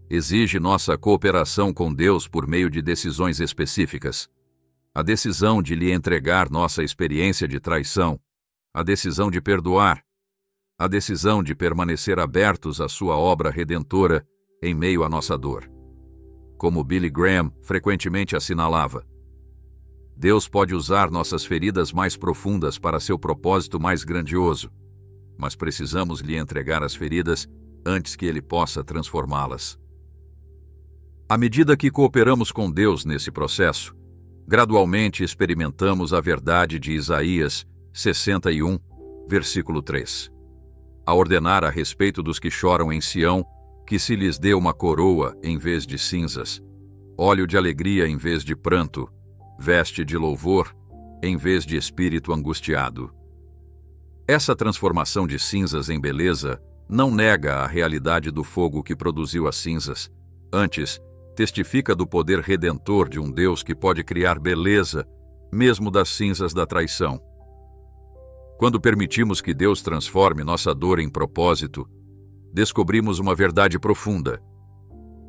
Exige nossa cooperação com Deus por meio de decisões específicas. A decisão de lhe entregar nossa experiência de traição, a decisão de perdoar, a decisão de permanecer abertos à sua obra redentora em meio à nossa dor. Como Billy Graham frequentemente assinalava, Deus pode usar nossas feridas mais profundas para seu propósito mais grandioso, mas precisamos lhe entregar as feridas antes que ele possa transformá-las. À medida que cooperamos com Deus nesse processo, gradualmente experimentamos a verdade de Isaías 61, versículo 3. A ordenar a respeito dos que choram em Sião, que se lhes dê uma coroa em vez de cinzas, óleo de alegria em vez de pranto, veste de louvor em vez de espírito angustiado. Essa transformação de cinzas em beleza não nega a realidade do fogo que produziu as cinzas. Antes, testifica do poder redentor de um Deus que pode criar beleza, mesmo das cinzas da traição. Quando permitimos que Deus transforme nossa dor em propósito, descobrimos uma verdade profunda.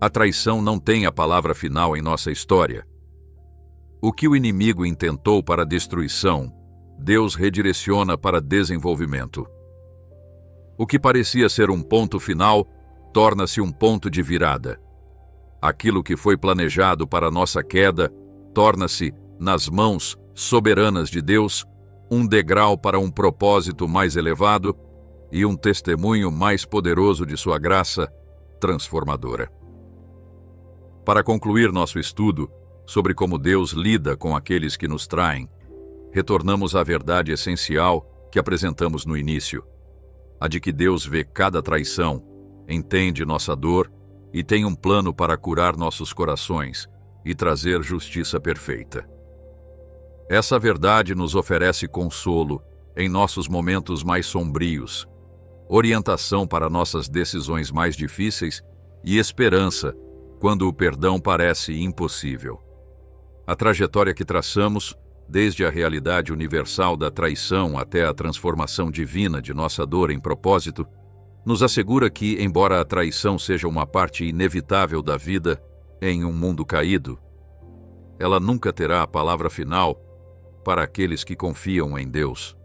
A traição não tem a palavra final em nossa história. O que o inimigo intentou para destruição, Deus redireciona para desenvolvimento. O que parecia ser um ponto final, torna-se um ponto de virada. Aquilo que foi planejado para nossa queda, torna-se, nas mãos soberanas de Deus, um degrau para um propósito mais elevado e um testemunho mais poderoso de sua graça transformadora. Para concluir nosso estudo sobre como Deus lida com aqueles que nos traem, retornamos à verdade essencial que apresentamos no início, a de que Deus vê cada traição, entende nossa dor e tem um plano para curar nossos corações e trazer justiça perfeita. Essa verdade nos oferece consolo em nossos momentos mais sombrios, orientação para nossas decisões mais difíceis e esperança quando o perdão parece impossível. A trajetória que traçamos, desde a realidade universal da traição até a transformação divina de nossa dor em propósito, nos assegura que, embora a traição seja uma parte inevitável da vida em um mundo caído, ela nunca terá a palavra final para aqueles que confiam em Deus.